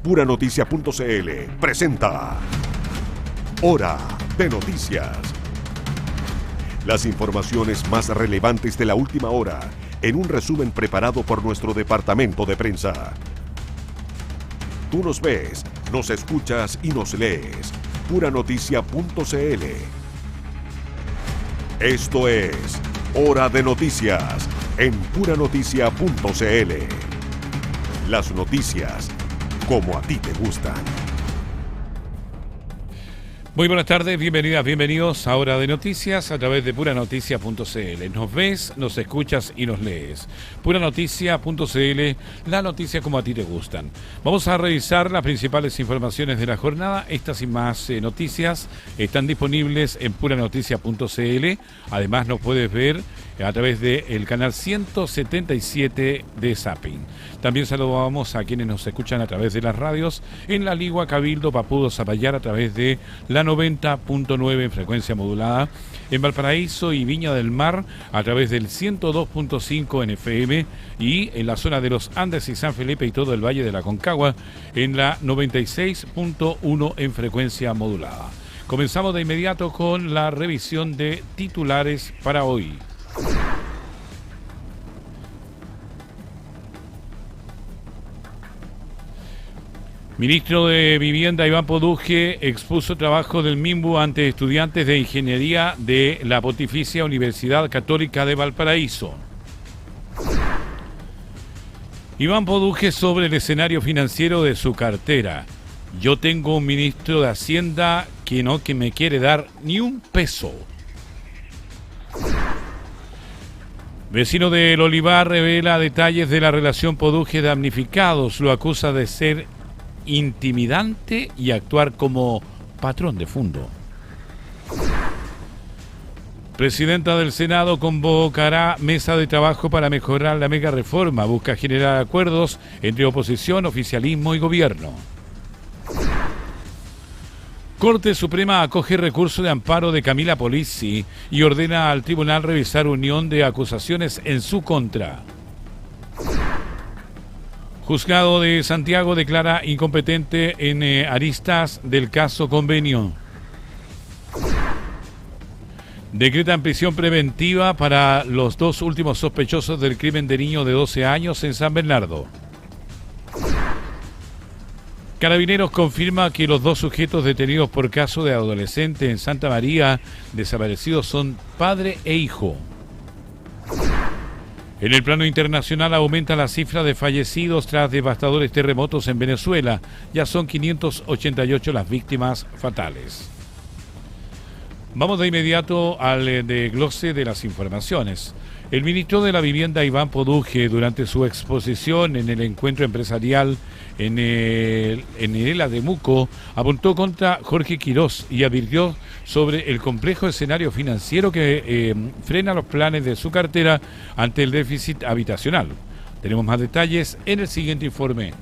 Puranoticia.cl presenta Hora de Noticias. Las informaciones más relevantes de la última hora en un resumen preparado por nuestro departamento de prensa. Tú nos ves, nos escuchas y nos lees. Puranoticia.cl. Esto es Hora de Noticias en Puranoticia.cl. Las noticias como a ti te gustan. Muy buenas tardes, bienvenidas, bienvenidos a Hora de Noticias a través de Puranoticia.cl. Nos ves, nos escuchas y nos lees. Puranoticia.cl, la noticia como a ti te gustan. Vamos a revisar las principales informaciones de la jornada. Estas y más noticias están disponibles en Puranoticia.cl. Además nos puedes ver a través del canal 177 de Zapping. También saludamos a quienes nos escuchan a través de las radios en La Ligua, Cabildo, Papudo, Zapallar, a través de la 90.9 en frecuencia modulada, en Valparaíso y Viña del Mar a través del 102.5 en FM y en la zona de los Andes y San Felipe y todo el Valle de la Concagua en la 96.1 en frecuencia modulada. Comenzamos de inmediato con la revisión de titulares para hoy. Ministro de Vivienda Iván Poduje expuso trabajo del MIMBU ante estudiantes de ingeniería de la Pontificia Universidad Católica de Valparaíso. Iván Poduje sobre el escenario financiero de su cartera. Yo tengo un ministro de Hacienda que me quiere dar ni un peso. Vecino del Olivar revela detalles de la relación Poduje damnificados. Lo acusa de ser intimidante y actuar como patrón de fondo. Presidenta del Senado convocará mesa de trabajo para mejorar la mega reforma. Busca generar acuerdos entre oposición, oficialismo y gobierno. Corte Suprema acoge recurso de amparo de Camila Polizzi y ordena al tribunal revisar unión de acusaciones en su contra. Juzgado de Santiago declara incompetente en aristas del caso Convenio. Decretan prisión preventiva para los dos últimos sospechosos del crimen de niño de 12 años en San Bernardo. Carabineros confirma que los dos sujetos detenidos por caso de adolescente en Santa María desaparecidos son padre e hijo. En el plano internacional aumenta la cifra de fallecidos tras devastadores terremotos en Venezuela. Ya son 588 las víctimas fatales. Vamos de inmediato al desglose de las informaciones. El ministro de la Vivienda Iván Poduje, durante su exposición en el encuentro empresarial en el Ademuco, apuntó contra Jorge Quirós y advirtió sobre el complejo escenario financiero que frena los planes de su cartera ante el déficit habitacional. Tenemos más detalles en el siguiente informe.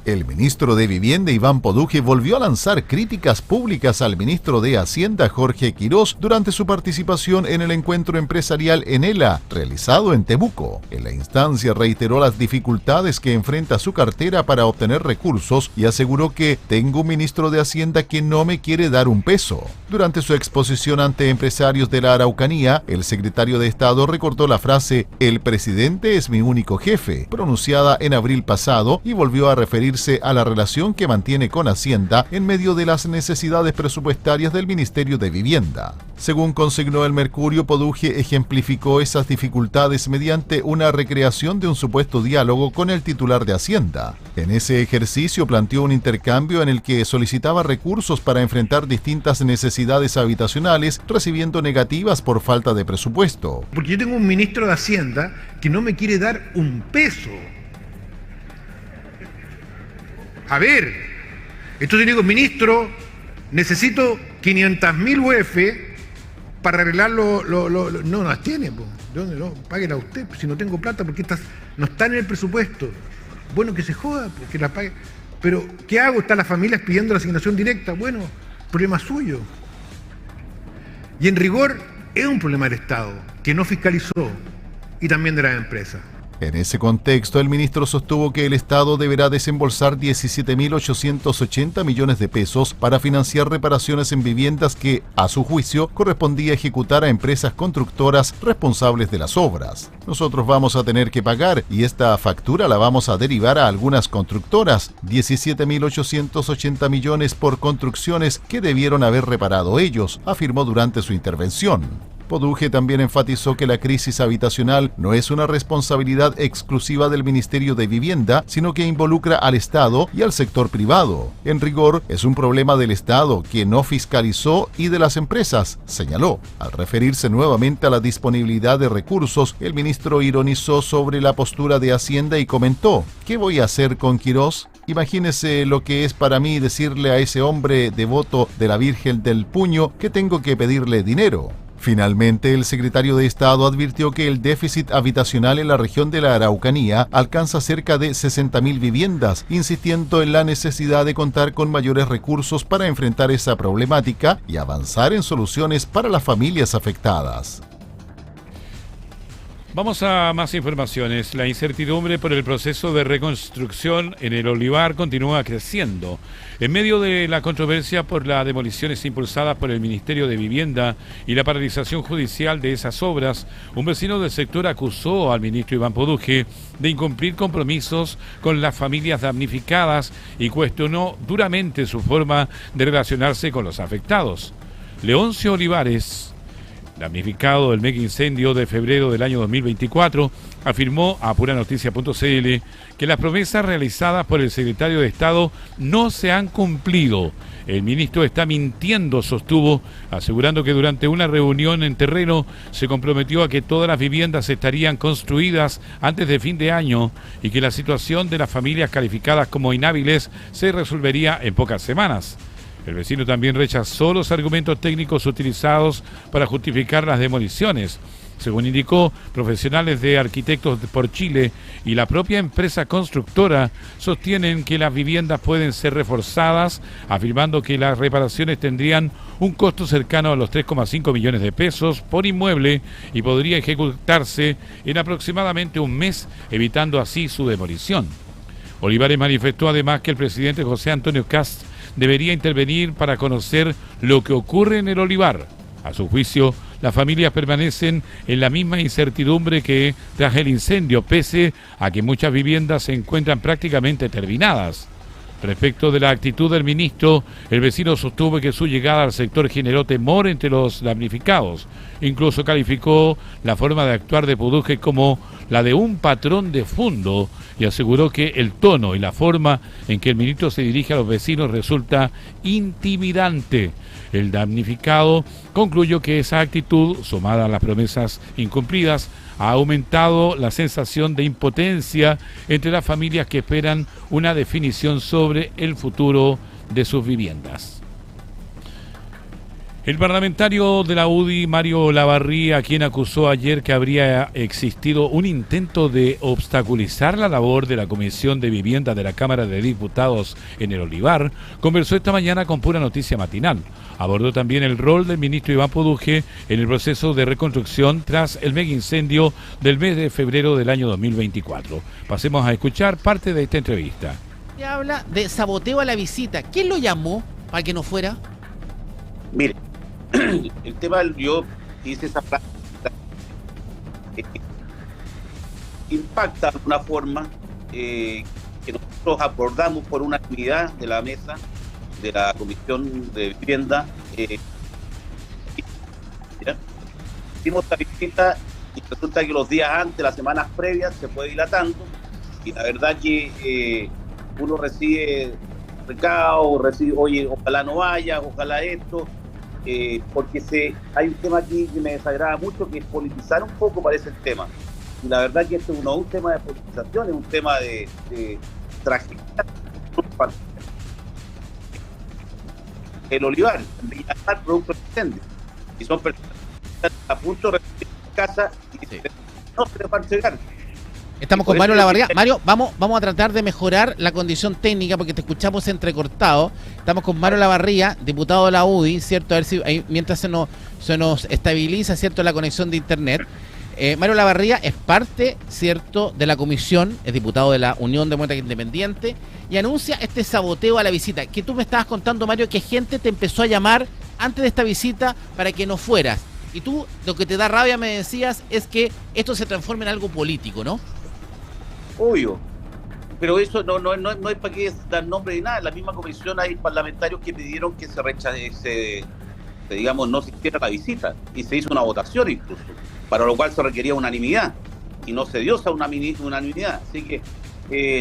El ministro de Vivienda Iván Poduje volvió a lanzar críticas públicas al ministro de Hacienda Jorge Quirós durante su participación en el encuentro empresarial Enela, realizado en Temuco. En la instancia reiteró las dificultades que enfrenta su cartera para obtener recursos y aseguró que tengo un ministro de Hacienda que no me quiere dar un peso. Durante su exposición ante empresarios de la Araucanía, el secretario de Estado recordó la frase "El presidente es mi único jefe", pronunciada en abril pasado, y volvió a referirse a la relación que mantiene con Hacienda en medio de las necesidades presupuestarias del Ministerio de Vivienda. Según consignó el Mercurio, Poduje ejemplificó esas dificultades mediante una recreación de un supuesto diálogo con el titular de Hacienda. En ese ejercicio planteó un intercambio en el que solicitaba recursos para enfrentar distintas necesidades habitacionales, recibiendo negativas por falta de presupuesto. Porque yo tengo un ministro de Hacienda que no me quiere dar un peso. A ver, entonces digo, ministro, necesito 500.000 UF para arreglar no las tiene, pues. ¿Dónde no? Páguela usted, si no tengo plata, porque no está en el presupuesto. Bueno, que se joda, que la pague. Pero, ¿qué hago? Están las familias pidiendo la asignación directa. Bueno, problema suyo. Y en rigor, es un problema del Estado, que no fiscalizó, y también de las empresas. En ese contexto, el ministro sostuvo que el Estado deberá desembolsar 17.880 millones de pesos para financiar reparaciones en viviendas que, a su juicio, correspondía ejecutar a empresas constructoras responsables de las obras. Nosotros vamos a tener que pagar y esta factura la vamos a derivar a algunas constructoras, 17.880 millones por construcciones que debieron haber reparado ellos, afirmó durante su intervención. Poduje también enfatizó que la crisis habitacional no es una responsabilidad exclusiva del Ministerio de Vivienda, sino que involucra al Estado y al sector privado. En rigor, es un problema del Estado, que no fiscalizó, y de las empresas, señaló. Al referirse nuevamente a la disponibilidad de recursos, el ministro ironizó sobre la postura de Hacienda y comentó: ¿qué voy a hacer con Quirós? Imagínese lo que es para mí decirle a ese hombre devoto de la Virgen del Puño que tengo que pedirle dinero. Finalmente, el secretario de Estado advirtió que el déficit habitacional en la región de la Araucanía alcanza cerca de 60.000 viviendas, insistiendo en la necesidad de contar con mayores recursos para enfrentar esa problemática y avanzar en soluciones para las familias afectadas. Vamos a más informaciones. La incertidumbre por el proceso de reconstrucción en el Olivar continúa creciendo. En medio de la controversia por las demoliciones impulsadas por el Ministerio de Vivienda y la paralización judicial de esas obras, un vecino del sector acusó al ministro Iván Poduje de incumplir compromisos con las familias damnificadas y cuestionó duramente su forma de relacionarse con los afectados. Leoncio Olivares, damnificado del mega incendio de febrero del año 2024, afirmó a puranoticias.cl que las promesas realizadas por el secretario de Estado no se han cumplido. El ministro está mintiendo, sostuvo, asegurando que durante una reunión en terreno se comprometió a que todas las viviendas estarían construidas antes de fin de año y que la situación de las familias calificadas como inhábiles se resolvería en pocas semanas. El vecino también rechazó los argumentos técnicos utilizados para justificar las demoliciones. Según indicó, profesionales de Arquitectos por Chile y la propia empresa constructora sostienen que las viviendas pueden ser reforzadas, afirmando que las reparaciones tendrían un costo cercano a los 3,5 millones de pesos por inmueble y podría ejecutarse en aproximadamente un mes, evitando así su demolición. Olivares manifestó además que el presidente José Antonio Kast debería intervenir para conocer lo que ocurre en el Olivar. A su juicio, las familias permanecen en la misma incertidumbre que tras el incendio, pese a que muchas viviendas se encuentran prácticamente terminadas. Respecto de la actitud del ministro, el vecino sostuvo que su llegada al sector generó temor entre los damnificados. Incluso calificó la forma de actuar de Poduje como la de un patrón de fondo y aseguró que el tono y la forma en que el ministro se dirige a los vecinos resulta intimidante. El damnificado concluyó que esa actitud, sumada a las promesas incumplidas, ha aumentado la sensación de impotencia entre las familias que esperan una definición sobre el futuro de sus viviendas. El parlamentario de la UDI, Mario Olavarría, quien acusó ayer que habría existido un intento de obstaculizar la labor de la Comisión de Vivienda de la Cámara de Diputados en el Olivar, conversó esta mañana con Pura Noticia Matinal. Abordó también el rol del ministro Iván Poduje en el proceso de reconstrucción tras el mega incendio del mes de febrero del año 2024. Pasemos a escuchar parte de esta entrevista. Se habla de saboteo a la visita. ¿Quién lo llamó para que no fuera? Mire, el tema, yo hice esa práctica, impacta de una forma que nosotros abordamos por una actividad de la mesa de la Comisión de Vivienda. Hicimos esta visita y resulta que los días antes, las semanas previas, se fue dilatando y la verdad que uno recibe recados, oye, ojalá no vaya, ojalá esto. Porque hay un tema aquí que me desagrada mucho, que es politizar un poco, parece el tema. Y la verdad que esto no es un tema de politización, es un tema de tragedia. El Olivar, en Villamar, producto de incendio. Y son personas que están a punto de recibir casa y no se les va a entregar. Estamos con Mario Olavarría. Mario, vamos a tratar de mejorar la condición técnica porque te escuchamos entrecortado. Estamos con Mario Olavarría, diputado de la UDI, ¿cierto? A ver si mientras se nos estabiliza, ¿cierto?, la conexión de internet. Mario Olavarría es parte, ¿cierto?, de la comisión, es diputado de la Unión Demócrata Independiente, y anuncia este saboteo a la visita, que tú me estabas contando, Mario, que gente te empezó a llamar antes de esta visita para que no fueras. Y tú, lo que te da rabia, me decías, es que esto se transforme en algo político, ¿no? Obvio. Pero eso no es para qué dar nombre ni nada. En la misma comisión hay parlamentarios que pidieron que digamos, no se hiciera la visita. Y se hizo una votación incluso, para lo cual se requería unanimidad. Y no se dio esa unanimidad. Así que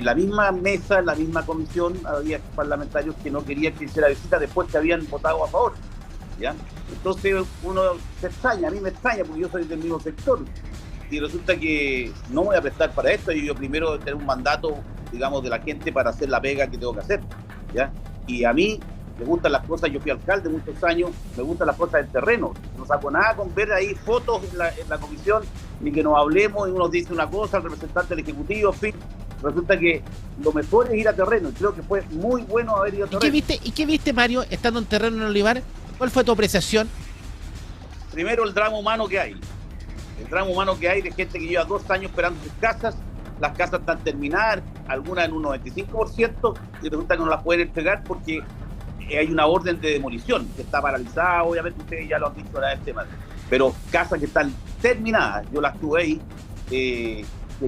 la misma mesa, la misma comisión, había parlamentarios que no querían que hiciera la visita después que habían votado a favor. ¿Ya? Entonces uno se extraña, a mí me extraña porque yo soy del mismo sector. Y resulta que no me voy a prestar para esto, y yo primero tener un mandato, digamos, de la gente para hacer la pega que tengo que hacer, ¿ya? Y a mí me gustan las cosas, yo fui alcalde muchos años, me gustan las cosas del terreno, no saco nada con ver ahí fotos en la comisión, ni que nos hablemos y uno dice una cosa, el representante del Ejecutivo, en fin, resulta que lo mejor es ir a terreno, y creo que fue muy bueno haber ido a terreno. ¿Y qué viste, Mario, estando en terreno en Olivar? ¿Cuál fue tu apreciación? Primero, el drama humano que hay. El drama humano que hay de gente que lleva 2 años esperando sus casas, las casas están terminadas, algunas en un 95%, y resulta que no las pueden entregar porque hay una orden de demolición que está paralizada. Obviamente ustedes ya lo han visto en el tema, pero casas que están terminadas, yo las tuve ahí, que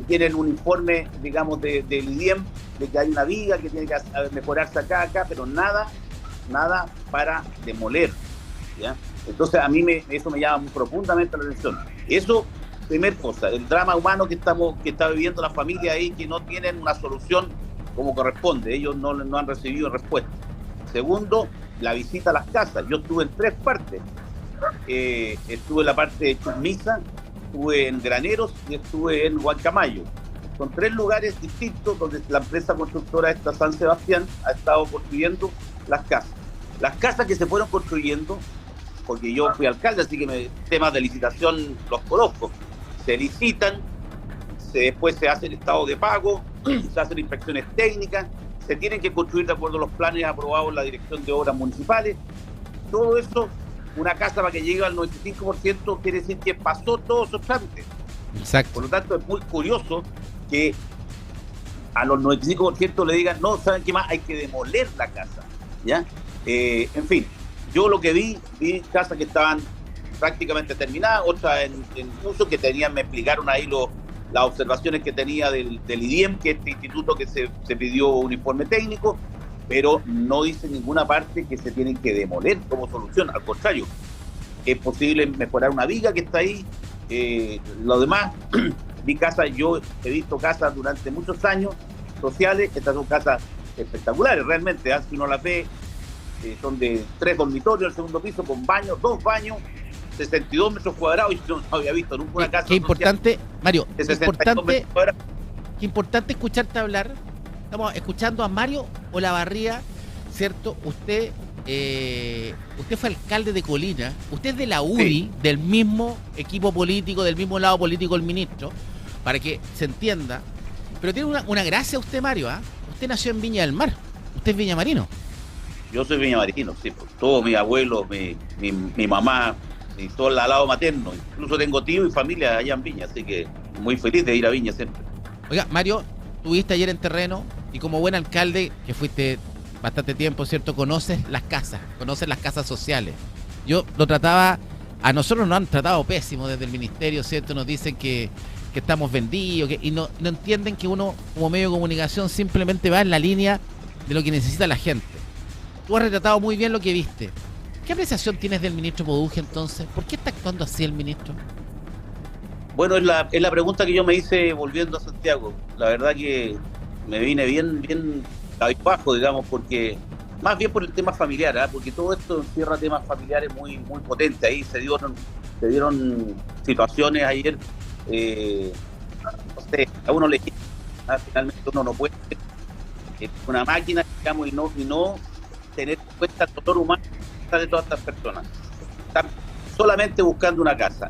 tienen un informe, digamos, del IDIEM, de que hay una viga que tiene que mejorarse acá, pero nada para demoler, ¿ya? Entonces a mí eso me llama muy profundamente la atención. Eso, primer cosa, el drama humano que está viviendo la familia ahí, que no tienen una solución como corresponde, ellos no han recibido respuesta. Segundo, la visita a las casas. Yo estuve en 3 partes. Estuve en la parte de Chusmisa, estuve en Graneros y estuve en Huancamayo. Son 3 lugares distintos donde la empresa constructora esta San Sebastián ha estado construyendo las casas. Las casas que se fueron construyendo, porque yo fui alcalde, así que temas de licitación los conozco. Se licitan, después se hace el estado de pago, se hacen inspecciones técnicas, se tienen que construir de acuerdo a los planes aprobados en la Dirección de Obras Municipales. Todo eso, una casa para que llegue al 95%, quiere decir que pasó todos esos trámites. Exacto. Por lo tanto, es muy curioso que a los 95% le digan, no, ¿saben qué más? Hay que demoler la casa, ¿ya? En fin, yo lo que vi casas que estaban prácticamente terminadas, otras en uso, que me explicaron ahí las observaciones que tenía del IDIEM, que es este instituto que se pidió un informe técnico, pero no dice en ninguna parte que se tienen que demoler como solución. Al contrario, es posible mejorar una viga que está ahí. Lo demás, vi casas, yo he visto casas durante muchos años sociales, estas son casas espectaculares realmente, si uno las ve, son de 3 dormitorios, el segundo piso, con baños, 2 baños, 62 metros cuadrados, y yo no había visto nunca una casa. Qué importante, Mario, de 62 metros cuadrados. Qué importante escucharte hablar. Estamos escuchando a Mario Olavarría, ¿cierto? Usted fue alcalde de Colina, usted es de la UDI, sí, del mismo equipo político, del mismo lado político del ministro, para que se entienda. Pero tiene una gracia usted, Mario, ¿ah? Usted nació en Viña del Mar, usted es viñamarino. Yo soy viñamarino, sí, pues, todos mis abuelos, mi mamá, y todo el lado materno. Incluso tengo tío y familia allá en Viña, así que muy feliz de ir a Viña siempre. Oiga, Mario, estuviste ayer en terreno y como buen alcalde, que fuiste bastante tiempo, ¿cierto? Conoces las casas sociales. Yo lo trataba, a nosotros nos han tratado pésimo desde el ministerio, ¿cierto? Nos dicen que estamos vendidos, y no entienden que uno como medio de comunicación simplemente va en la línea de lo que necesita la gente. Tú has retratado muy bien lo que viste. ¿Qué apreciación tienes del ministro Poduje entonces? ¿Por qué está actuando así el ministro? Bueno, es la pregunta que yo me hice volviendo a Santiago. La verdad que me vine bien cabizbajo, digamos, porque más bien por el tema familiar, ¿eh? Porque todo esto encierra temas familiares muy potentes. Ahí se dieron situaciones ayer, no sé, a uno le finalmente uno no puede una máquina, digamos, y no tener en cuenta el dolor humano de todas estas personas. Están solamente buscando una casa.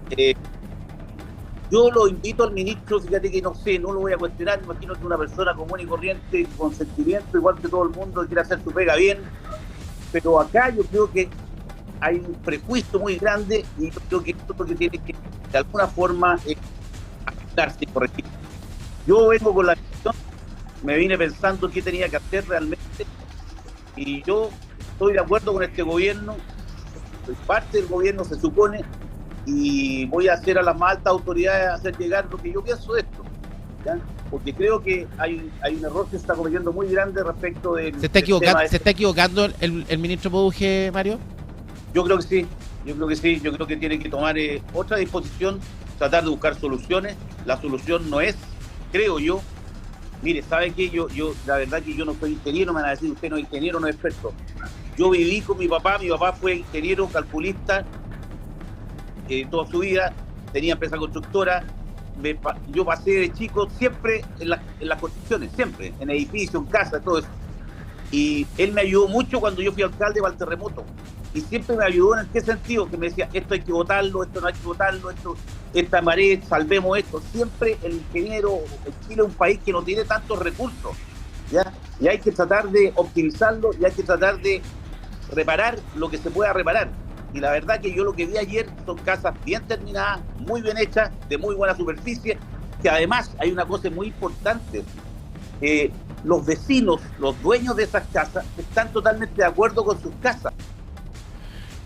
Yo lo invito al ministro, fíjate que no sé, no lo voy a cuestionar, me imagino que una persona común y corriente, con sentimiento, igual que todo el mundo, quiere hacer su pega bien, pero acá yo creo que hay un prejuicio muy grande, y yo creo que esto que tiene que, de alguna forma, darse y corregir. Yo vengo con la visión, me vine pensando qué tenía que hacer realmente, y yo estoy de acuerdo con este gobierno, soy parte del gobierno se supone, y voy a hacer a las más altas autoridades hacer llegar lo que yo pienso de esto, ¿ya? Porque creo que hay un error que se está cometiendo muy grande respecto del... ¿Se está equivocando el ministro Poduje, Mario? Yo creo que sí, yo creo que tiene que tomar otra disposición, tratar de buscar soluciones. La solución no es, creo yo, mire, ¿sabe qué? Yo la verdad que yo no soy ingeniero, me van a decir, usted no es ingeniero, no es experto. Yo viví con mi papá fue ingeniero, calculista, toda su vida, tenía empresa constructora, yo pasé de chico siempre en las construcciones, siempre, en edificios, en casa, todo eso. Y él me ayudó mucho cuando yo fui alcalde para el terremoto. Y siempre me ayudó en qué sentido, que me decía, esto hay que votarlo, esto no hay que votarlo, esta pared, salvemos esto. Siempre el ingeniero, Chile es un país que no tiene tantos recursos, ¿ya? Y hay que tratar de optimizarlo y hay que tratar de reparar lo que se pueda reparar. Y la verdad que yo lo que vi ayer son casas bien terminadas, muy bien hechas, de muy buena superficie, que además hay una cosa muy importante, los vecinos, los dueños de esas casas, están totalmente de acuerdo con sus casas.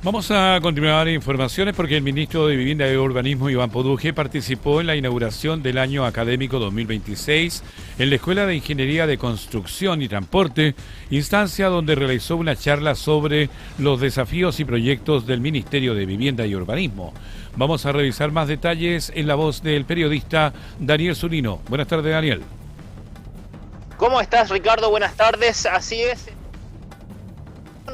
Vamos a continuar informaciones porque el ministro de Vivienda y Urbanismo, Iván Poduje, participó en la inauguración del año académico 2026 en la Escuela de Ingeniería de Construcción y Transporte, instancia donde realizó una charla sobre los desafíos y proyectos del Ministerio de Vivienda y Urbanismo. Vamos a revisar más detalles en la voz del periodista Daniel Zunino. Buenas tardes, Daniel. ¿Cómo estás, Ricardo? Buenas tardes. Así es.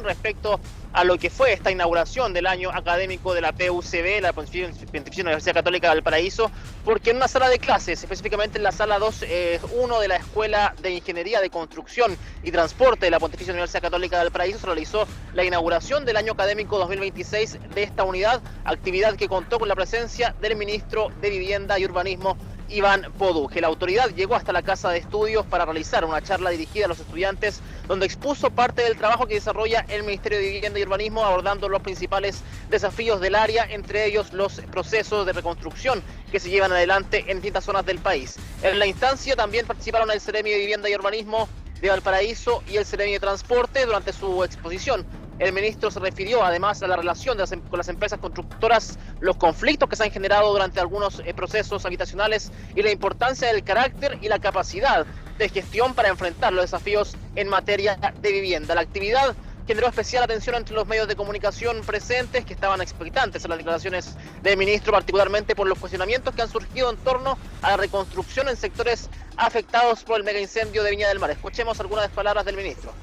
Respecto a lo que fue esta inauguración del año académico de la PUCB, la Pontificia Universidad Católica de Valparaíso, porque en una sala de clases, específicamente en la sala 2.1 de la Escuela de Ingeniería de Construcción y Transporte de la Pontificia Universidad Católica de Valparaíso, se realizó la inauguración del año académico 2026 de esta unidad, actividad que contó con la presencia del ministro de Vivienda y Urbanismo, Iván Poduje. La autoridad llegó hasta la Casa de Estudios para realizar una charla dirigida a los estudiantes, donde expuso parte del trabajo que desarrolla el Ministerio de Vivienda y Urbanismo, abordando los principales desafíos del área, entre ellos los procesos de reconstrucción que se llevan adelante en distintas zonas del país. En la instancia también participaron el Seremi de Vivienda y Urbanismo de Valparaíso y el Seremi de Transporte. Durante su exposición, el ministro se refirió además a la relación con las empresas constructoras, los conflictos que se han generado durante algunos procesos habitacionales y la importancia del carácter y la capacidad de gestión para enfrentar los desafíos en materia de vivienda. La actividad generó especial atención entre los medios de comunicación presentes, que estaban expectantes en las declaraciones del ministro, particularmente por los cuestionamientos que han surgido en torno a la reconstrucción en sectores afectados por el megaincendio de Viña del Mar. Escuchemos algunas palabras del ministro.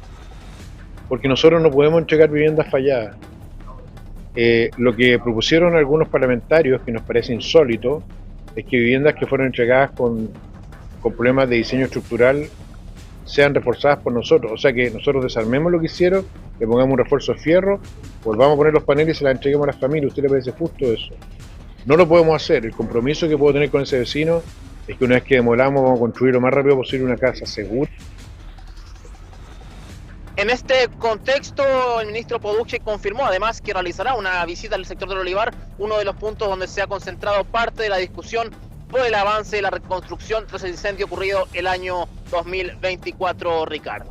Porque nosotros no podemos entregar viviendas falladas. Lo que propusieron algunos parlamentarios, que nos parece insólito, es que viviendas que fueron entregadas con problemas de diseño estructural sean reforzadas por nosotros. O sea, que nosotros desarmemos lo que hicieron, le pongamos un refuerzo de fierro, volvamos a poner los paneles y se las entreguemos a las familias. ¿A usted le parece justo eso? No lo podemos hacer. El compromiso que puedo tener con ese vecino es que una vez que demolamos vamos a construir lo más rápido posible una casa segura. En este contexto, el ministro Poduje confirmó además que realizará una visita al sector del Olivar, uno de los puntos donde se ha concentrado parte de la discusión por el avance de la reconstrucción tras el incendio ocurrido el año 2024, Ricardo.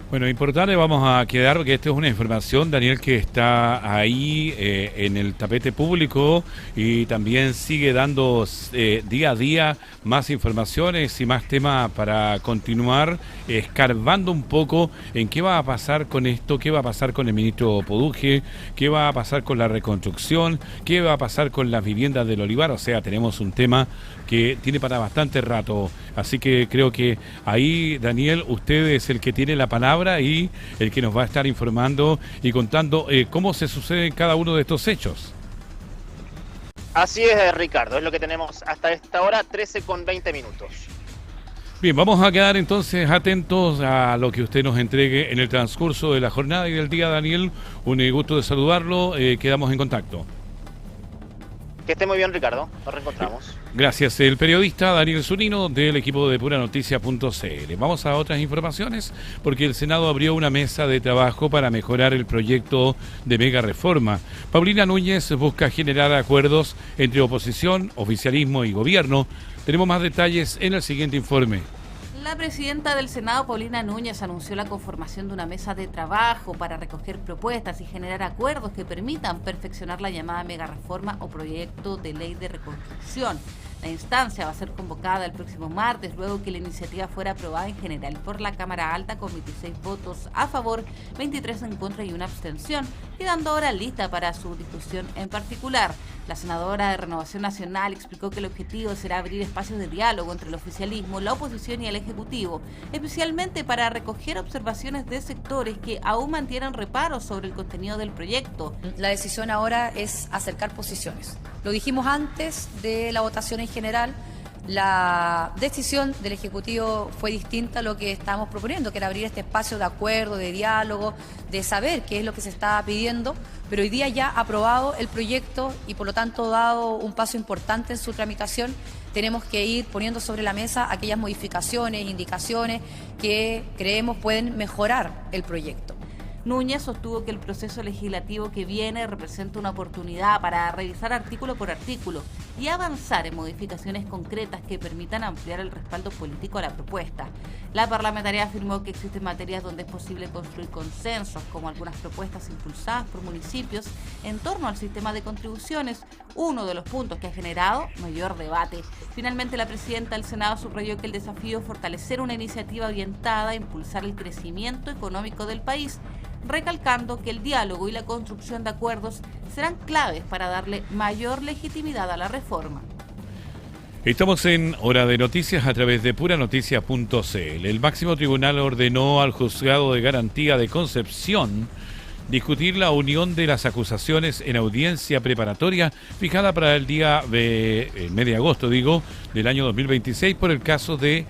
Bueno, importante, vamos a quedar, porque esta es una información, Daniel, que está ahí en el tapete público y también sigue dando día a día más informaciones y más temas para continuar escarbando un poco en qué va a pasar con esto, qué va a pasar con el ministro Poduje, qué va a pasar con la reconstrucción, qué va a pasar con las viviendas del Olivar. O sea, tenemos un tema que tiene para bastante rato, así que creo que ahí, Daniel, usted es el que tiene la palabra y el que nos va a estar informando y contando cómo se suceden cada uno de estos hechos. Así es, Ricardo, es lo que tenemos hasta esta hora, 13:20. Bien, vamos a quedar entonces atentos a lo que usted nos entregue en el transcurso de la jornada y del día, Daniel. Un gusto de saludarlo, quedamos en contacto. Que esté muy bien, Ricardo. Nos reencontramos. Gracias. El periodista Daniel Zunino del equipo de puranoticias.cl. Vamos a otras informaciones porque el Senado abrió una mesa de trabajo para mejorar el proyecto de mega reforma. Paulina Núñez busca generar acuerdos entre oposición, oficialismo y gobierno. Tenemos más detalles en el siguiente informe. La presidenta del Senado, Paulina Núñez, anunció la conformación de una mesa de trabajo para recoger propuestas y generar acuerdos que permitan perfeccionar la llamada megareforma o proyecto de ley de reconstrucción. La instancia va a ser convocada el próximo martes, luego que la iniciativa fuera aprobada en general por la Cámara Alta con 26 votos a favor, 23 en contra y una abstención, quedando ahora lista para su discusión en particular. La senadora de Renovación Nacional explicó que el objetivo será abrir espacios de diálogo entre el oficialismo, la oposición y el Ejecutivo, especialmente para recoger observaciones de sectores que aún mantienen reparos sobre el contenido del proyecto. La decisión ahora es acercar posiciones. Lo dijimos antes de la votación en general. La decisión del Ejecutivo fue distinta a lo que estábamos proponiendo, que era abrir este espacio de acuerdo, de diálogo, de saber qué es lo que se estaba pidiendo, pero hoy día ya aprobado el proyecto y por lo tanto dado un paso importante en su tramitación, tenemos que ir poniendo sobre la mesa aquellas modificaciones, indicaciones que creemos pueden mejorar el proyecto. Núñez sostuvo que el proceso legislativo que viene representa una oportunidad para revisar artículo por artículo y avanzar en modificaciones concretas que permitan ampliar el respaldo político a la propuesta. La parlamentaria afirmó que existen materias donde es posible construir consensos, como algunas propuestas impulsadas por municipios en torno al sistema de contribuciones, uno de los puntos que ha generado mayor debate. Finalmente, la presidenta del Senado subrayó que el desafío es fortalecer una iniciativa orientada a impulsar el crecimiento económico del país, recalcando que el diálogo y la construcción de acuerdos serán claves para darle mayor legitimidad a la reforma. Estamos en Hora de Noticias a través de puranoticias.cl. El máximo tribunal ordenó al juzgado de garantía de Concepción discutir la unión de las acusaciones en audiencia preparatoria fijada para el día de mes de agosto, del año 2026 por el caso de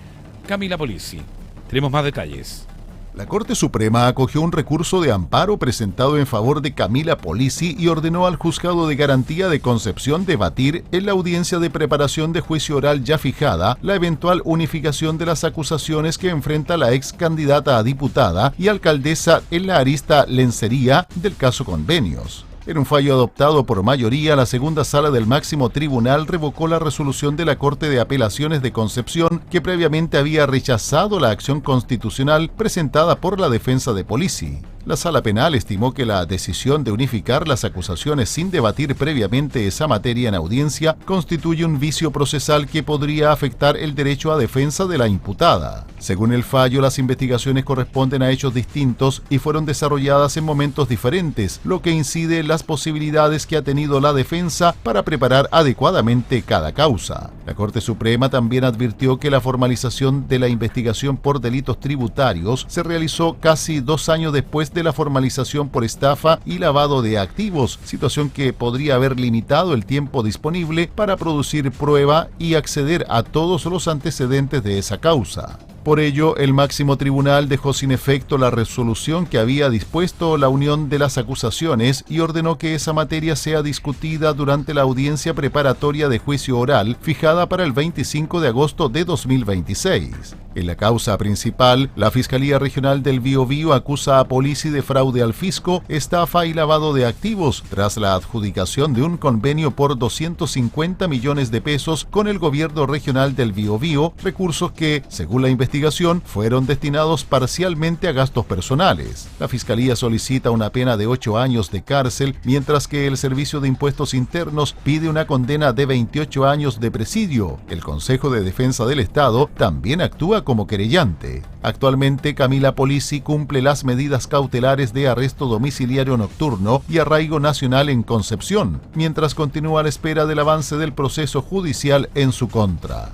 Camila Polisi. Tenemos más detalles. La Corte Suprema acogió un recurso de amparo presentado en favor de Camila Polisi y ordenó al Juzgado de Garantía de Concepción debatir en la audiencia de preparación de juicio oral ya fijada la eventual unificación de las acusaciones que enfrenta la ex candidata a diputada y alcaldesa en la arista Lencería del caso Convenios. En un fallo adoptado por mayoría, la segunda sala del máximo tribunal revocó la resolución de la Corte de Apelaciones de Concepción, que previamente había rechazado la acción constitucional presentada por la defensa de Polisi. La sala penal estimó que la decisión de unificar las acusaciones sin debatir previamente esa materia en audiencia constituye un vicio procesal que podría afectar el derecho a defensa de la imputada. Según el fallo, las investigaciones corresponden a hechos distintos y fueron desarrolladas en momentos diferentes, lo que incide en las posibilidades que ha tenido la defensa para preparar adecuadamente cada causa. La Corte Suprema también advirtió que la formalización de la investigación por delitos tributarios se realizó casi 2 años después de la formalización por estafa y lavado de activos, situación que podría haber limitado el tiempo disponible para producir prueba y acceder a todos los antecedentes de esa causa. Por ello, el máximo tribunal dejó sin efecto la resolución que había dispuesto la unión de las acusaciones y ordenó que esa materia sea discutida durante la audiencia preparatoria de juicio oral fijada para el 25 de agosto de 2026. En la causa principal, la Fiscalía Regional del Biobío acusa a Polisi de fraude al fisco, estafa y lavado de activos tras la adjudicación de un convenio por 250 millones de pesos con el gobierno regional del Biobío, recursos que, según la investigación, fueron destinados parcialmente a gastos personales. La Fiscalía solicita una pena de 8 años de cárcel, mientras que el Servicio de Impuestos Internos pide una condena de 28 años de presidio. El Consejo de Defensa del Estado también actúa como querellante. Actualmente, Camila Polisi cumple las medidas cautelares de arresto domiciliario nocturno y arraigo nacional en Concepción, mientras continúa a la espera del avance del proceso judicial en su contra.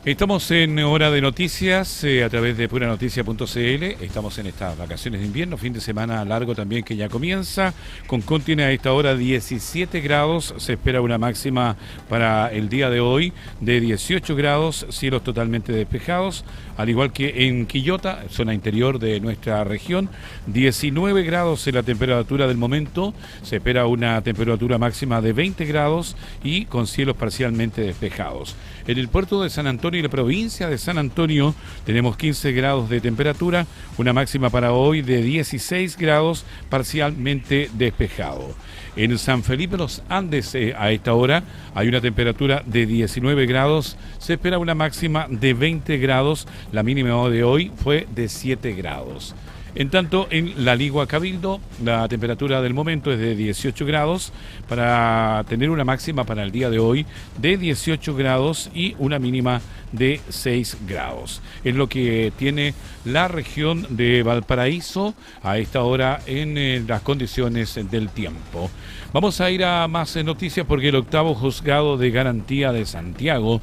Estamos en Hora de Noticias a través de puranoticias.cl. Estamos en estas vacaciones de invierno, fin de semana largo también que ya comienza. Con Continua a esta hora 17 grados. Se espera una máxima para el día de hoy de 18 grados, cielos totalmente despejados. Al igual que en Quillota, zona interior de nuestra región, 19 grados en la temperatura del momento. Se espera una temperatura máxima de 20 grados y con cielos parcialmente despejados. En el puerto de San Antonio y la provincia de San Antonio tenemos 15 grados de temperatura, una máxima para hoy de 16 grados parcialmente despejado. En San Felipe Los Andes a esta hora hay una temperatura de 19 grados, se espera una máxima de 20 grados, la mínima de hoy fue de 7 grados. En tanto, en La Ligua Cabildo, la temperatura del momento es de 18 grados, para tener una máxima para el día de hoy de 18 grados y una mínima de 6 grados. Es lo que tiene la región de Valparaíso a esta hora en las condiciones del tiempo. Vamos a ir a más noticias porque el octavo juzgado de garantía de Santiago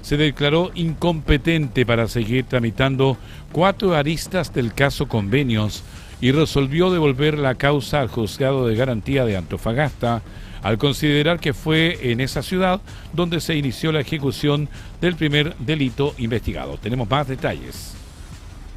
se declaró incompetente para seguir tramitando 4 aristas del caso Convenios y resolvió devolver la causa al juzgado de garantía de Antofagasta al considerar que fue en esa ciudad donde se inició la ejecución del primer delito investigado. Tenemos más detalles.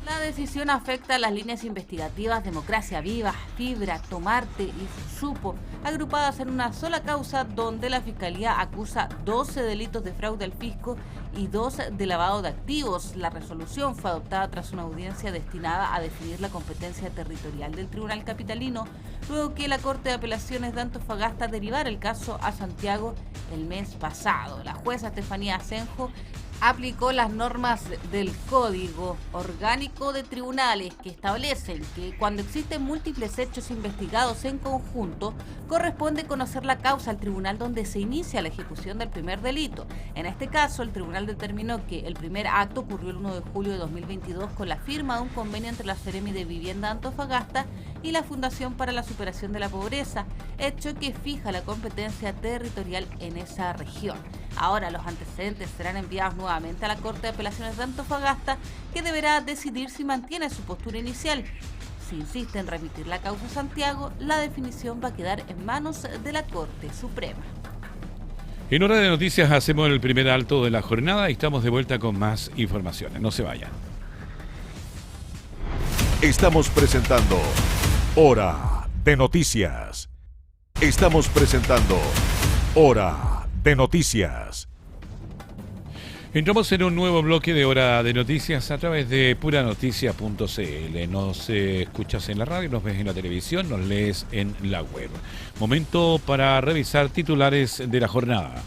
La decisión afecta a las líneas investigativas Democracia Viva, Fibra, Tomarte y Supo, agrupadas en una sola causa donde la Fiscalía acusa 12 delitos de fraude al fisco y 2 de lavado de activos. La resolución fue adoptada tras una audiencia destinada a definir la competencia territorial del Tribunal Capitalino, luego que la Corte de Apelaciones de Antofagasta derivara el caso a Santiago el mes pasado. La jueza Estefanía Asenjo aplicó las normas del Código Orgánico de Tribunales que establecen que cuando existen múltiples hechos investigados en conjunto, corresponde conocer la causa al tribunal donde se inicia la ejecución del primer delito. En este caso, el tribunal determinó que el primer acto ocurrió el 1 de julio de 2022 con la firma de un convenio entre la Seremi de Vivienda de Antofagasta y la Fundación para la Superación de la Pobreza, hecho que fija la competencia territorial en esa región. Ahora los antecedentes serán enviados nuevamente a la Corte de Apelaciones de Antofagasta, que deberá decidir si mantiene su postura inicial. Si insiste en remitir la causa a Santiago, la definición va a quedar en manos de la Corte Suprema. En Hora de Noticias hacemos el primer alto de la jornada y estamos de vuelta con más informaciones. No se vayan. Estamos presentando Hora de Noticias. Estamos presentando Hora de Noticias. Entramos en un nuevo bloque de Hora de Noticias a través de puranoticias.cl. Nos escuchas en la radio, nos ves en la televisión, nos lees en la web. Momento para revisar titulares de la jornada.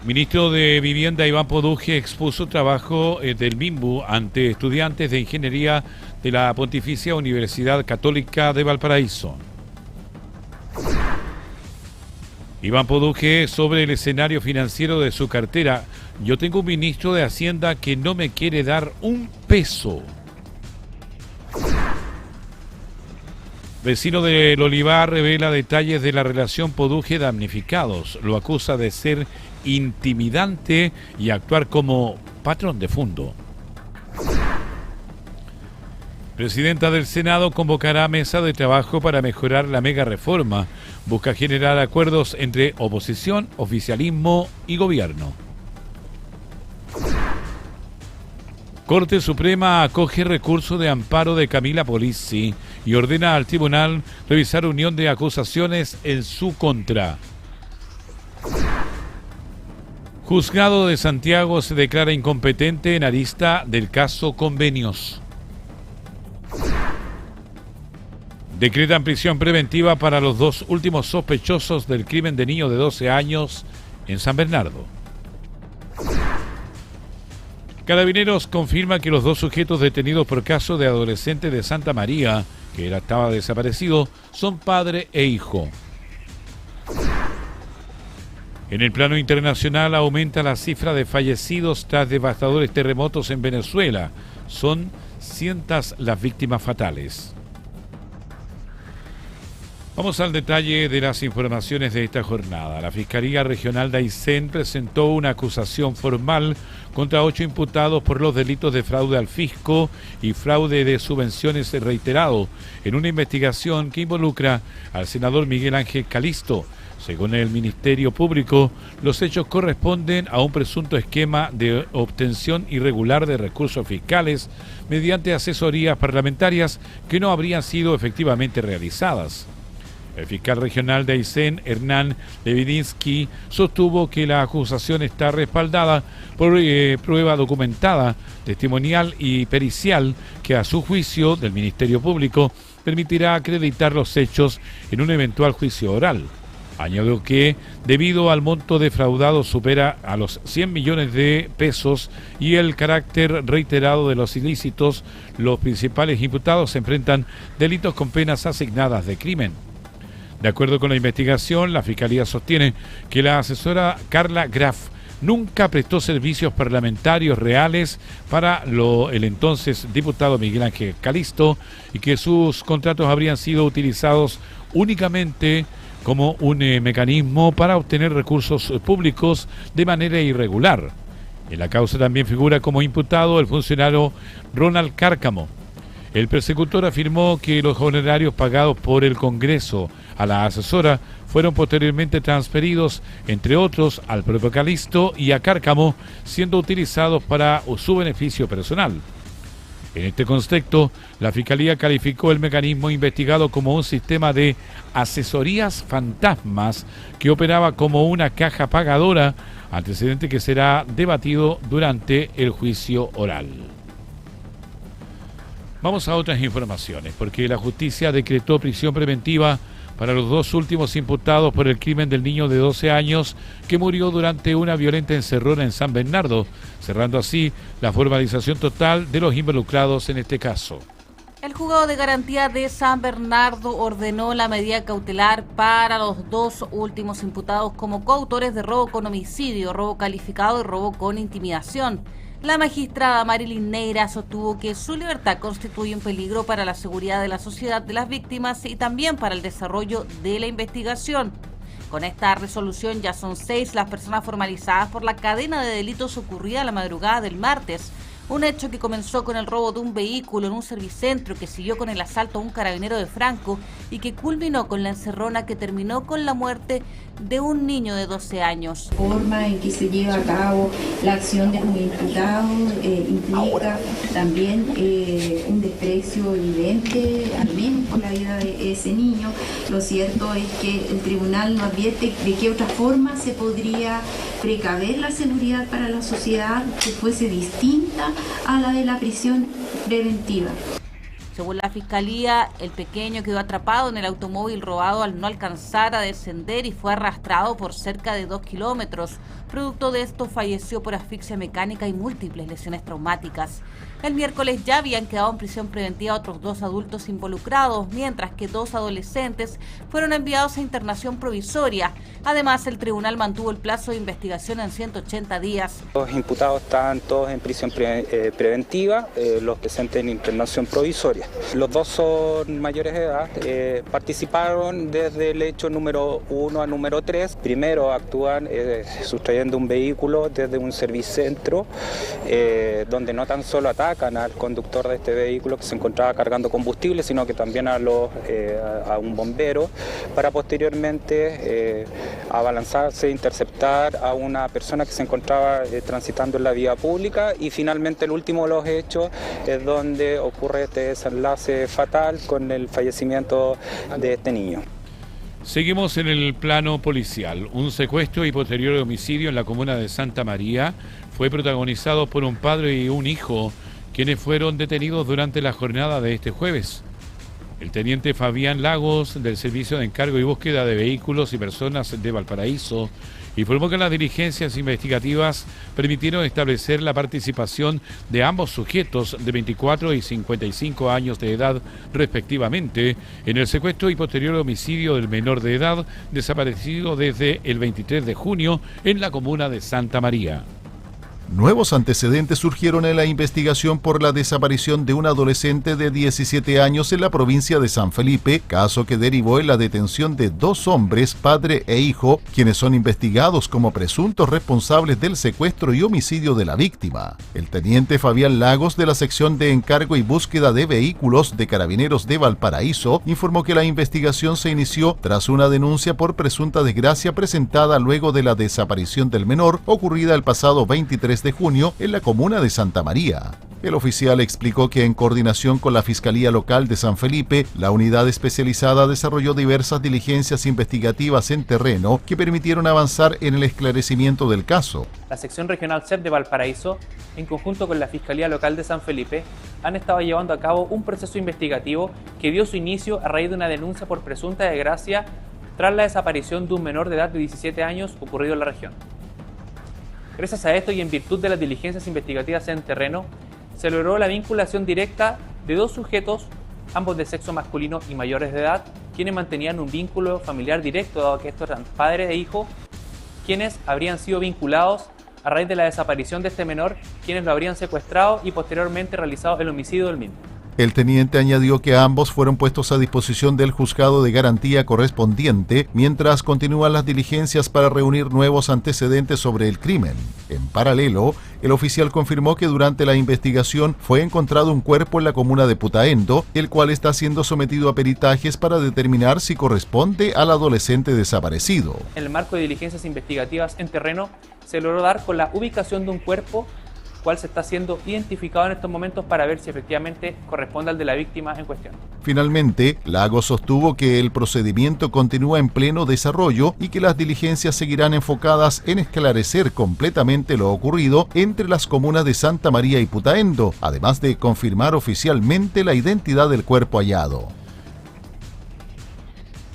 Ministro de Vivienda Iván Poduje expuso trabajo del MIMBU ante estudiantes de Ingeniería de la Pontificia Universidad Católica de Valparaíso. Iván Poduje sobre el escenario financiero de su cartera. Yo tengo un ministro de Hacienda que no me quiere dar un peso. Vecino del Olivar revela detalles de la relación Poduje damnificados. Lo acusa de ser intimidante y actuar como patrón de fondo. Presidenta del Senado convocará mesa de trabajo para mejorar la mega reforma. Busca generar acuerdos entre oposición, oficialismo y gobierno. Corte Suprema acoge recurso de amparo de Camila Polizzi y ordena al tribunal revisar unión de acusaciones en su contra. Juzgado de Santiago se declara incompetente en arista del caso Convenios. Decretan prisión preventiva para los 2 últimos sospechosos del crimen de niño de 12 años en San Bernardo. Carabineros confirma que los 2 sujetos detenidos por caso de adolescente de Santa María, que estaba desaparecido, son padre e hijo. En el plano internacional aumenta la cifra de fallecidos tras devastadores terremotos en Venezuela. Son cientos las víctimas fatales. Vamos al detalle de las informaciones de esta jornada. La Fiscalía Regional de Aysén presentó una acusación formal contra 8 imputados por los delitos de fraude al fisco y fraude de subvenciones reiterado en una investigación que involucra al senador Miguel Ángel Calisto. Según el Ministerio Público, los hechos corresponden a un presunto esquema de obtención irregular de recursos fiscales mediante asesorías parlamentarias que no habrían sido efectivamente realizadas. El fiscal regional de Aysén, Hernán Levidinsky, sostuvo que la acusación está respaldada por prueba documentada, testimonial y pericial que a su juicio del Ministerio Público permitirá acreditar los hechos en un eventual juicio oral. Añadió que, debido al monto defraudado supera a los 100 millones de pesos y el carácter reiterado de los ilícitos, los principales imputados enfrentan delitos con penas asignadas de crimen. De acuerdo con la investigación, la Fiscalía sostiene que la asesora Carla Graf nunca prestó servicios parlamentarios reales para el entonces diputado Miguel Ángel Calisto y que sus contratos habrían sido utilizados únicamente como un mecanismo para obtener recursos públicos de manera irregular. En la causa también figura como imputado el funcionario Ronald Cárcamo. El persecutor afirmó que los honorarios pagados por el Congreso a la asesora fueron posteriormente transferidos, entre otros, al propio Calisto y a Cárcamo, siendo utilizados para su beneficio personal. En este contexto, la Fiscalía calificó el mecanismo investigado como un sistema de asesorías fantasmas que operaba como una caja pagadora, antecedente que será debatido durante el juicio oral. Vamos a otras informaciones, porque la justicia decretó prisión preventiva para los 2 últimos imputados por el crimen del niño de 12 años que murió durante una violenta encerrona en San Bernardo, cerrando así la formalización total de los involucrados en este caso. El juzgado de garantía de San Bernardo ordenó la medida cautelar para los 2 últimos imputados como coautores de robo con homicidio, robo calificado y robo con intimidación. La magistrada Marilyn Neira sostuvo que su libertad constituye un peligro para la seguridad de la sociedad de las víctimas y también para el desarrollo de la investigación. Con esta resolución ya son 6 las personas formalizadas por la cadena de delitos ocurrida la madrugada del martes. Un hecho que comenzó con el robo de un vehículo en un servicentro, que siguió con el asalto a un carabinero de Franco y que culminó con la encerrona que terminó con la muerte de un niño de 12 años. La forma en que se lleva a cabo la acción de los imputados implica también un desprecio evidente, al menos por la vida de ese niño. Lo cierto es que el tribunal no advierte de qué otra forma se podría precaver la seguridad para la sociedad que fuese distinta a la de la prisión preventiva. Según la Fiscalía, el pequeño quedó atrapado en el automóvil robado al no alcanzar a descender y fue arrastrado por cerca de 2 kilómetros. Producto de esto falleció por asfixia mecánica y múltiples lesiones traumáticas. El miércoles ya habían quedado en prisión preventiva otros 2 adultos involucrados, mientras que 2 adolescentes fueron enviados a internación provisoria. Además, el tribunal mantuvo el plazo de investigación en 180 días. Los imputados están todos en prisión preventiva, los presentes en internación provisoria. Los 2 son mayores de edad, participaron desde el hecho número 1 a número 3. Primero actúan sustrayendo un vehículo desde un servicentro, donde no tan solo atacan al conductor de este vehículo que se encontraba cargando combustible, sino que también a un bombero, para posteriormente abalanzarse, interceptar a una persona que se encontraba transitando en la vía pública, y finalmente el último de los hechos es donde ocurre este desenlace fatal con el fallecimiento de este niño. Seguimos en el plano policial. Un secuestro y posterior homicidio en la comuna de Santa María fue protagonizado por un padre y un hijo, quienes fueron detenidos durante la jornada de este jueves. El teniente Fabián Lagos, del Servicio de Encargo y Búsqueda de Vehículos y Personas de Valparaíso, informó que las diligencias investigativas permitieron establecer la participación de ambos sujetos de 24 y 55 años de edad respectivamente en el secuestro y posterior homicidio del menor de edad desaparecido desde el 23 de junio en la comuna de Santa María. Nuevos antecedentes surgieron en la investigación por la desaparición de un adolescente de 17 años en la provincia de San Felipe, caso que derivó en la detención de 2 hombres, padre e hijo, quienes son investigados como presuntos responsables del secuestro y homicidio de la víctima. El teniente Fabián Lagos, de la sección de encargo y búsqueda de vehículos de Carabineros de Valparaíso, informó que la investigación se inició tras una denuncia por presunta desgracia presentada luego de la desaparición del menor ocurrida el pasado 23 de junio en la comuna de Santa María. El oficial explicó que en coordinación con la Fiscalía Local de San Felipe, la unidad especializada desarrolló diversas diligencias investigativas en terreno que permitieron avanzar en el esclarecimiento del caso. La sección regional CEP de Valparaíso, en conjunto con la Fiscalía Local de San Felipe, han estado llevando a cabo un proceso investigativo que dio su inicio a raíz de una denuncia por presunta desgracia tras la desaparición de un menor de edad de 17 años ocurrido en la región. Gracias a esto y en virtud de las diligencias investigativas en terreno, se logró la vinculación directa de 2 sujetos, ambos de sexo masculino y mayores de edad, quienes mantenían un vínculo familiar directo, dado que estos eran padres e hijos, quienes habrían sido vinculados a raíz de la desaparición de este menor, quienes lo habrían secuestrado y posteriormente realizado el homicidio del mismo. El teniente añadió que ambos fueron puestos a disposición del juzgado de garantía correspondiente mientras continúan las diligencias para reunir nuevos antecedentes sobre el crimen. En paralelo, el oficial confirmó que durante la investigación fue encontrado un cuerpo en la comuna de Putaendo, el cual está siendo sometido a peritajes para determinar si corresponde al adolescente desaparecido. En el marco de diligencias investigativas en terreno, se logró dar con la ubicación de un cuerpo cual se está siendo identificado en estos momentos para ver si efectivamente corresponde al de la víctima en cuestión. Finalmente, Lagos sostuvo que el procedimiento continúa en pleno desarrollo y que las diligencias seguirán enfocadas en esclarecer completamente lo ocurrido entre las comunas de Santa María y Putaendo, además de confirmar oficialmente la identidad del cuerpo hallado.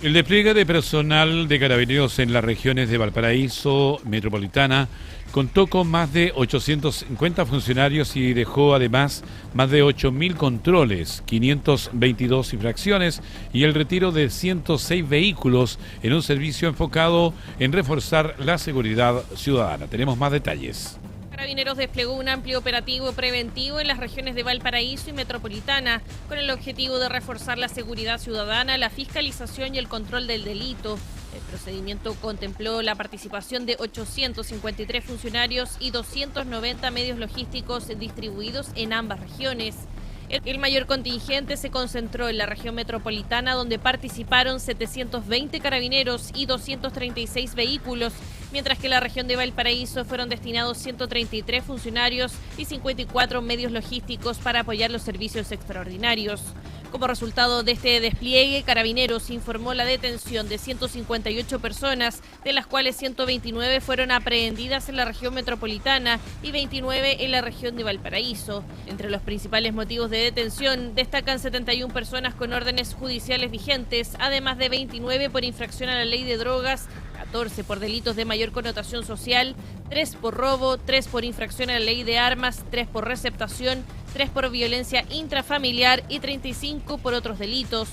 El despliegue de personal de Carabineros en las regiones de Valparaíso Metropolitana contó con más de 850 funcionarios y dejó además más de 8.000 controles, 522 infracciones y el retiro de 106 vehículos en un servicio enfocado en reforzar la seguridad ciudadana. Tenemos más detalles. Carabineros desplegó un amplio operativo preventivo en las regiones de Valparaíso y Metropolitana con el objetivo de reforzar la seguridad ciudadana, la fiscalización y el control del delito. El procedimiento contempló la participación de 853 funcionarios y 290 medios logísticos distribuidos en ambas regiones. El mayor contingente se concentró en la región metropolitana, donde participaron 720 carabineros y 236 vehículos, mientras que en la región de Valparaíso fueron destinados 133 funcionarios y 54 medios logísticos para apoyar los servicios extraordinarios. Como resultado de este despliegue, Carabineros informó la detención de 158 personas, de las cuales 129 fueron aprehendidas en la región metropolitana y 29 en la región de Valparaíso. Entre los principales motivos de detención destacan 71 personas con órdenes judiciales vigentes, además de 29 por infracción a la ley de drogas, 14 por delitos de mayor connotación social, 3 por robo, 3 por infracción a la ley de armas, 3 por receptación, 3 por violencia intrafamiliar y 35 por otros delitos.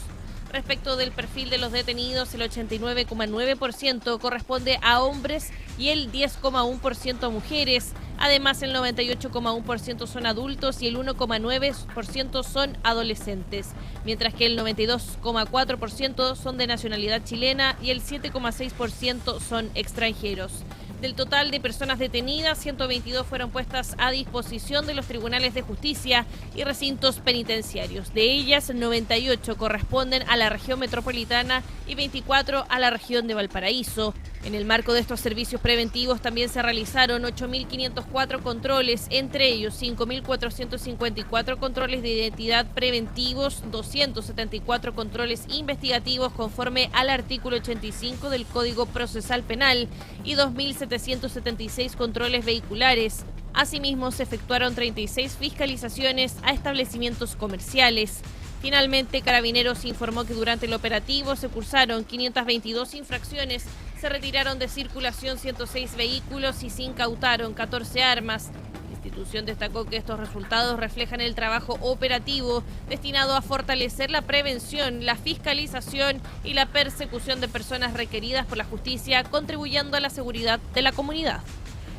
Respecto del perfil de los detenidos, el 89,9% corresponde a hombres y el 10,1% a mujeres. Además, el 98,1% son adultos y el 1,9% son adolescentes, mientras que el 92,4% son de nacionalidad chilena y el 7,6% son extranjeros. Del total de personas detenidas, 122 fueron puestas a disposición de los tribunales de justicia y recintos penitenciarios. De ellas, 98 corresponden a la región metropolitana y 24 a la región de Valparaíso. En el marco de estos servicios preventivos también se realizaron 8.504 controles, entre ellos 5.454 controles de identidad preventivos, 274 controles investigativos conforme al artículo 85 del Código Procesal Penal y 2.776 controles vehiculares. Asimismo, se efectuaron 36 fiscalizaciones a establecimientos comerciales. Finalmente, Carabineros informó que durante el operativo se cursaron 522 infracciones, se retiraron de circulación 106 vehículos y se incautaron 14 armas. La institución destacó que estos resultados reflejan el trabajo operativo destinado a fortalecer la prevención, la fiscalización y la persecución de personas requeridas por la justicia, contribuyendo a la seguridad de la comunidad.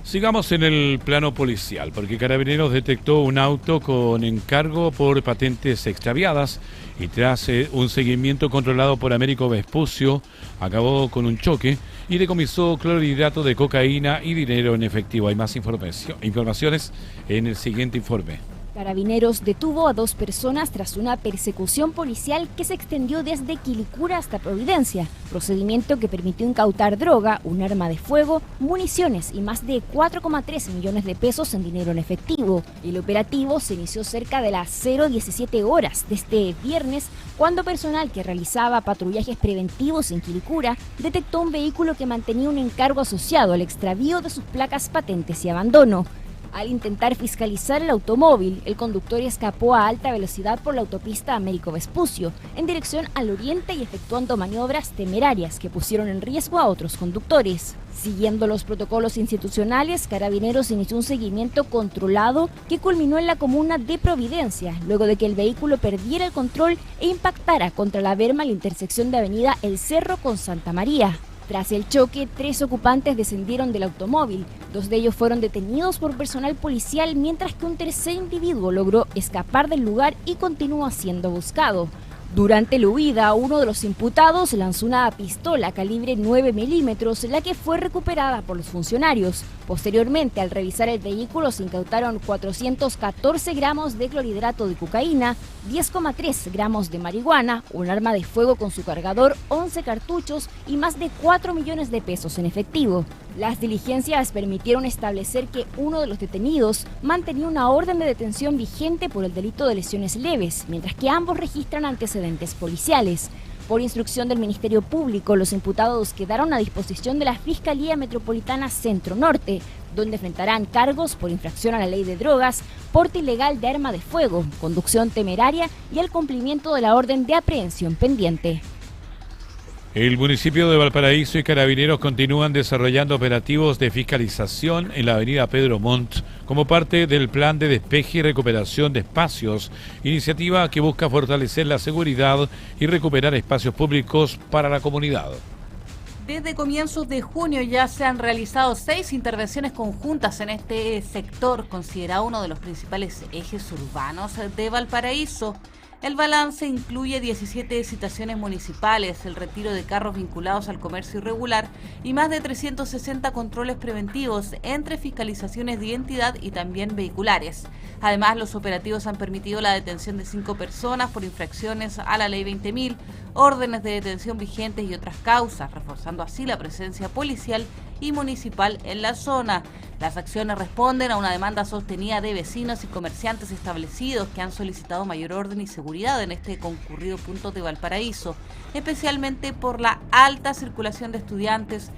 Sigamos en el plano policial, porque Carabineros detectó un auto con encargo por patentes extraviadas y tras un seguimiento controlado por Américo Vespucio, acabó con un choque y decomisó clorhidrato de cocaína y dinero en efectivo. Hay más informaciones en el siguiente informe. Carabineros detuvo a 2 personas tras una persecución policial que se extendió desde Quilicura hasta Providencia, procedimiento que permitió incautar droga, un arma de fuego, municiones y más de 4,3 millones de pesos en dinero en efectivo. El operativo se inició cerca de las 0:17 horas de este viernes, cuando personal que realizaba patrullajes preventivos en Quilicura detectó un vehículo que mantenía un encargo asociado al extravío de sus placas patentes y abandono. Al intentar fiscalizar el automóvil, el conductor escapó a alta velocidad por la autopista Américo Vespucio, en dirección al oriente y efectuando maniobras temerarias que pusieron en riesgo a otros conductores. Siguiendo los protocolos institucionales, Carabineros inició un seguimiento controlado que culminó en la comuna de Providencia, luego de que el vehículo perdiera el control e impactara contra la berma a la intersección de avenida El Cerro con Santa María. Tras el choque, 3 ocupantes descendieron del automóvil. 2 de ellos fueron detenidos por personal policial, mientras que un tercer individuo logró escapar del lugar y continúa siendo buscado. Durante la huida, uno de los imputados lanzó una pistola calibre 9 milímetros, la que fue recuperada por los funcionarios. Posteriormente, al revisar el vehículo, se incautaron 414 gramos de clorhidrato de cocaína, 10,3 gramos de marihuana, un arma de fuego con su cargador, 11 cartuchos y más de 4 millones de pesos en efectivo. Las diligencias permitieron establecer que uno de los detenidos mantenía una orden de detención vigente por el delito de lesiones leves, mientras que ambos registran antecedentes policiales. Por instrucción del Ministerio Público, los imputados quedaron a disposición de la Fiscalía Metropolitana Centro Norte, donde enfrentarán cargos por infracción a la ley de drogas, porte ilegal de arma de fuego, conducción temeraria y el cumplimiento de la orden de aprehensión pendiente. El municipio de Valparaíso y Carabineros continúan desarrollando operativos de fiscalización en la avenida Pedro Montt como parte del plan de despeje y recuperación de espacios, iniciativa que busca fortalecer la seguridad y recuperar espacios públicos para la comunidad. Desde comienzos de junio ya se han realizado 6 intervenciones conjuntas en este sector, considerado uno de los principales ejes urbanos de Valparaíso. El balance incluye 17 citaciones municipales, el retiro de carros vinculados al comercio irregular y más de 360 controles preventivos entre fiscalizaciones de identidad y también vehiculares. Además, los operativos han permitido la detención de 5 personas por infracciones a la ley 20.000, órdenes de detención vigentes y otras causas, reforzando así la presencia policial y municipal en la zona. Las acciones responden a una demanda sostenida de vecinos y comerciantes establecidos que han solicitado mayor orden y seguridad en este concurrido punto de Valparaíso, especialmente por la alta circulación de estudiantes,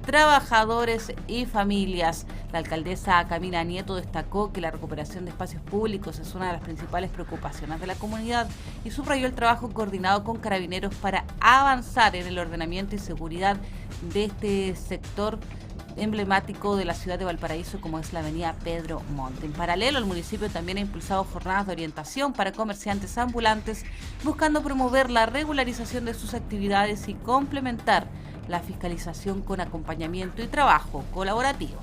trabajadores y familias. La alcaldesa Camila Nieto destacó que la recuperación de espacios públicos es una de las principales preocupaciones de la comunidad y subrayó el trabajo coordinado con Carabineros para avanzar en el ordenamiento y seguridad de este sector emblemático de la ciudad de Valparaíso, como es la avenida Pedro Montt. En paralelo, el municipio también ha impulsado jornadas de orientación para comerciantes ambulantes, buscando promover la regularización de sus actividades y complementar la fiscalización con acompañamiento y trabajo colaborativo.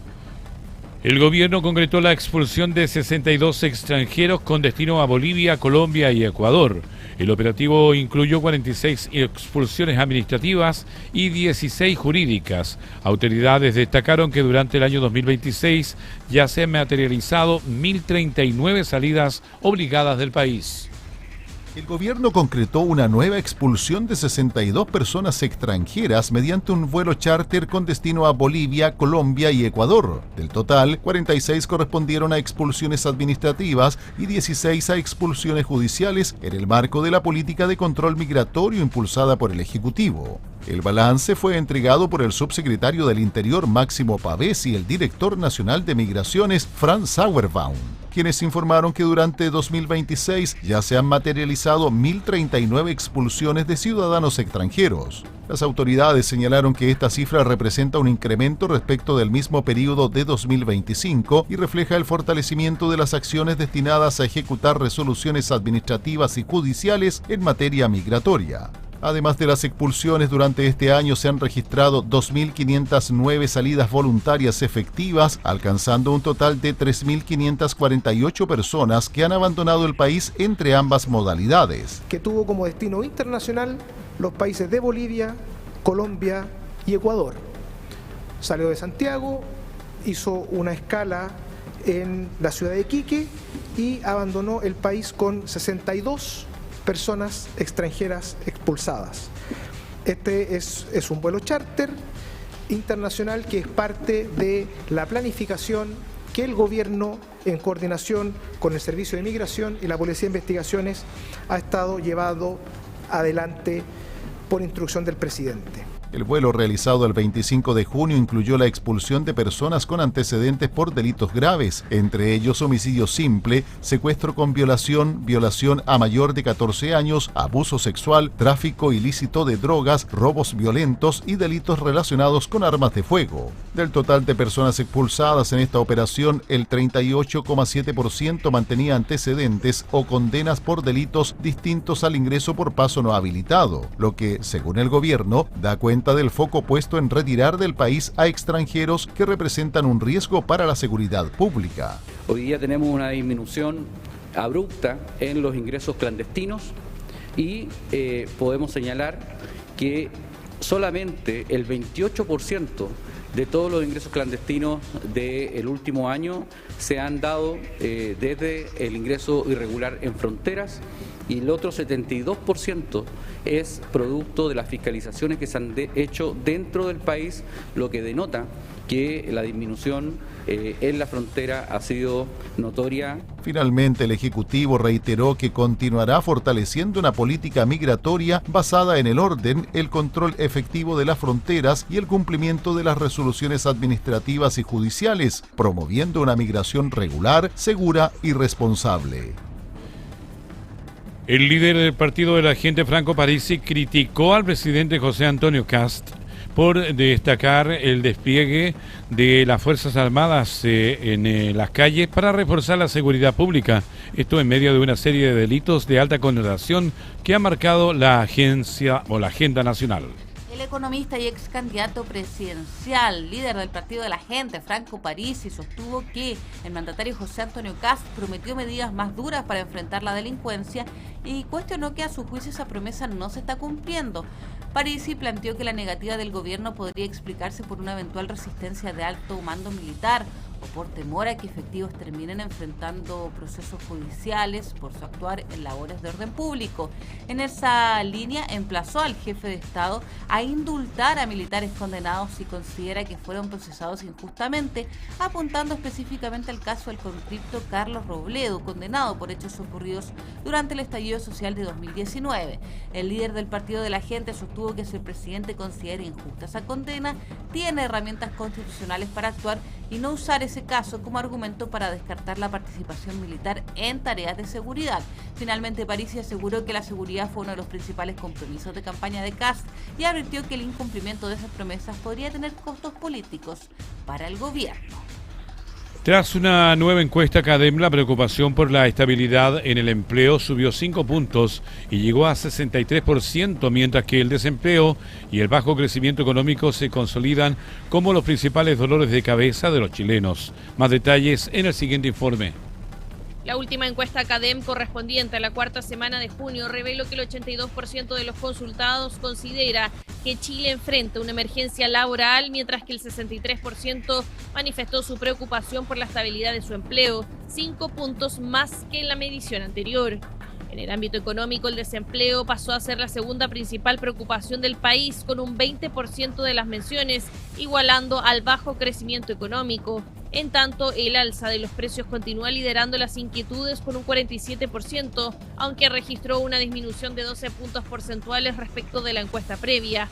El gobierno concretó la expulsión de 62 extranjeros con destino a Bolivia, Colombia y Ecuador. El operativo incluyó 46 expulsiones administrativas y 16 jurídicas. Autoridades destacaron que durante el año 2026 ya se han materializado 1.039 salidas obligadas del país. El gobierno concretó una nueva expulsión de 62 personas extranjeras mediante un vuelo charter con destino a Bolivia, Colombia y Ecuador. Del total, 46 correspondieron a expulsiones administrativas y 16 a expulsiones judiciales en el marco de la política de control migratorio impulsada por el Ejecutivo. El balance fue entregado por el subsecretario del Interior Máximo Pavés y el director nacional de Migraciones Franz Sauerbaum, quienes informaron que durante 2026 ya se han materializado 1.039 expulsiones de ciudadanos extranjeros. Las autoridades señalaron que esta cifra representa un incremento respecto del mismo periodo de 2025 y refleja el fortalecimiento de las acciones destinadas a ejecutar resoluciones administrativas y judiciales en materia migratoria. Además de las expulsiones, durante este año se han registrado 2.509 salidas voluntarias efectivas, alcanzando un total de 3.548 personas que han abandonado el país entre ambas modalidades. Que tuvo como destino internacional los países de Bolivia, Colombia y Ecuador. Salió de Santiago, hizo una escala en la ciudad de Iquique y abandonó el país con 62 personas extranjeras expulsadas. Este es un vuelo charter internacional que es parte de la planificación que el gobierno, en coordinación con el Servicio de Migración y la Policía de Investigaciones, ha estado llevando adelante por instrucción del presidente. El vuelo realizado el 25 de junio incluyó la expulsión de personas con antecedentes por delitos graves, entre ellos homicidio simple, secuestro con violación, violación a mayor de 14 años, abuso sexual, tráfico ilícito de drogas, robos violentos y delitos relacionados con armas de fuego. Del total de personas expulsadas en esta operación, el 38,7% mantenía antecedentes o condenas por delitos distintos al ingreso por paso no habilitado, lo que, según el gobierno, da cuenta del foco puesto en retirar del país a extranjeros que representan un riesgo para la seguridad pública. Hoy día tenemos una disminución abrupta en los ingresos clandestinos y podemos señalar que solamente el 28% de todos los ingresos clandestinos del último año se han dado desde el ingreso irregular en fronteras, y el otro 72% es producto de las fiscalizaciones que se han hecho dentro del país, lo que denota que la disminución en la frontera ha sido notoria. Finalmente, el Ejecutivo reiteró que continuará fortaleciendo una política migratoria basada en el orden, el control efectivo de las fronteras y el cumplimiento de las resoluciones administrativas y judiciales, promoviendo una migración regular, segura y responsable. El líder del partido de la gente, Franco Parisi, criticó al presidente José Antonio Kast por destacar el despliegue de las Fuerzas Armadas en las calles para reforzar la seguridad pública. Esto en medio de una serie de delitos de alta connotación que ha marcado la agencia o la agenda nacional. El economista y ex candidato presidencial, líder del partido de la gente, Franco Parisi, sostuvo que el mandatario José Antonio Kast prometió medidas más duras para enfrentar la delincuencia y cuestionó que a su juicio esa promesa no se está cumpliendo. Parisi planteó que la negativa del gobierno podría explicarse por una eventual resistencia de alto mando militar o por temor a que efectivos terminen enfrentando procesos judiciales por su actuar en labores de orden público. En esa línea emplazó al jefe de Estado a indultar a militares condenados si considera que fueron procesados injustamente, apuntando específicamente al caso del conscripto Carlos Robledo, condenado por hechos ocurridos durante el estallido social de 2019. El líder del partido de la gente sostuvo que si el presidente considera injusta esa condena, tiene herramientas constitucionales para actuar y no usar ese caso como argumento para descartar la participación militar en tareas de seguridad. Finalmente, Parisi aseguró que la seguridad fue uno de los principales compromisos de campaña de Kast y advirtió que el incumplimiento de esas promesas podría tener costos políticos para el gobierno. Tras una nueva encuesta CADEM, la preocupación por la estabilidad en el empleo subió 5 puntos y llegó a 63%, mientras que el desempleo y el bajo crecimiento económico se consolidan como los principales dolores de cabeza de los chilenos. Más detalles en el siguiente informe. La última encuesta CADEM correspondiente a la cuarta semana de junio reveló que el 82% de los consultados considera que Chile enfrenta una emergencia laboral, mientras que el 63% manifestó su preocupación por la estabilidad de su empleo, 5 puntos más que en la medición anterior. En el ámbito económico, el desempleo pasó a ser la segunda principal preocupación del país, con un 20% de las menciones, igualando al bajo crecimiento económico. En tanto, el alza de los precios continúa liderando las inquietudes con un 47%, aunque registró una disminución de 12 puntos porcentuales respecto de la encuesta previa.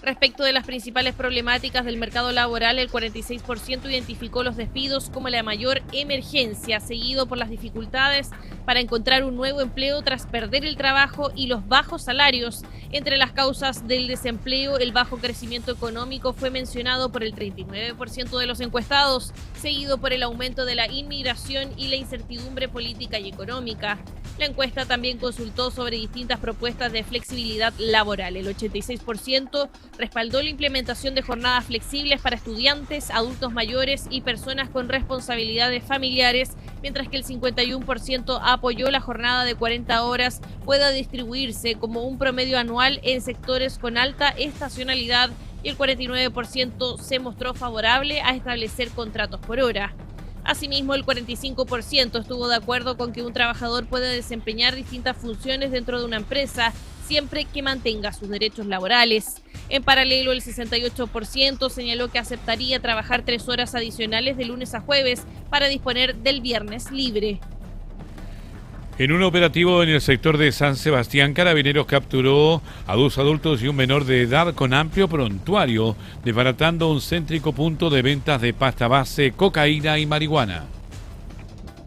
Respecto de las principales problemáticas del mercado laboral, el 46% identificó los despidos como la mayor emergencia, seguido por las dificultades para encontrar un nuevo empleo tras perder el trabajo y los bajos salarios. Entre las causas del desempleo, el bajo crecimiento económico fue mencionado por el 39% de los encuestados, seguido por el aumento de la inmigración y la incertidumbre política y económica. La encuesta también consultó sobre distintas propuestas de flexibilidad laboral. El 86% respaldó la implementación de jornadas flexibles para estudiantes, adultos mayores y personas con responsabilidades familiares, mientras que el 51% apoyó la jornada de 40 horas pueda distribuirse como un promedio anual en sectores con alta estacionalidad y el 49% se mostró favorable a establecer contratos por hora. Asimismo, el 45% estuvo de acuerdo con que un trabajador pueda desempeñar distintas funciones dentro de una empresa, siempre que mantenga sus derechos laborales. En paralelo, el 68% señaló que aceptaría trabajar 3 horas adicionales de lunes a jueves para disponer del viernes libre. En un operativo en el sector de San Sebastián, Carabineros capturó a 2 adultos y un menor de edad con amplio prontuario, desbaratando un céntrico punto de ventas de pasta base, cocaína y marihuana.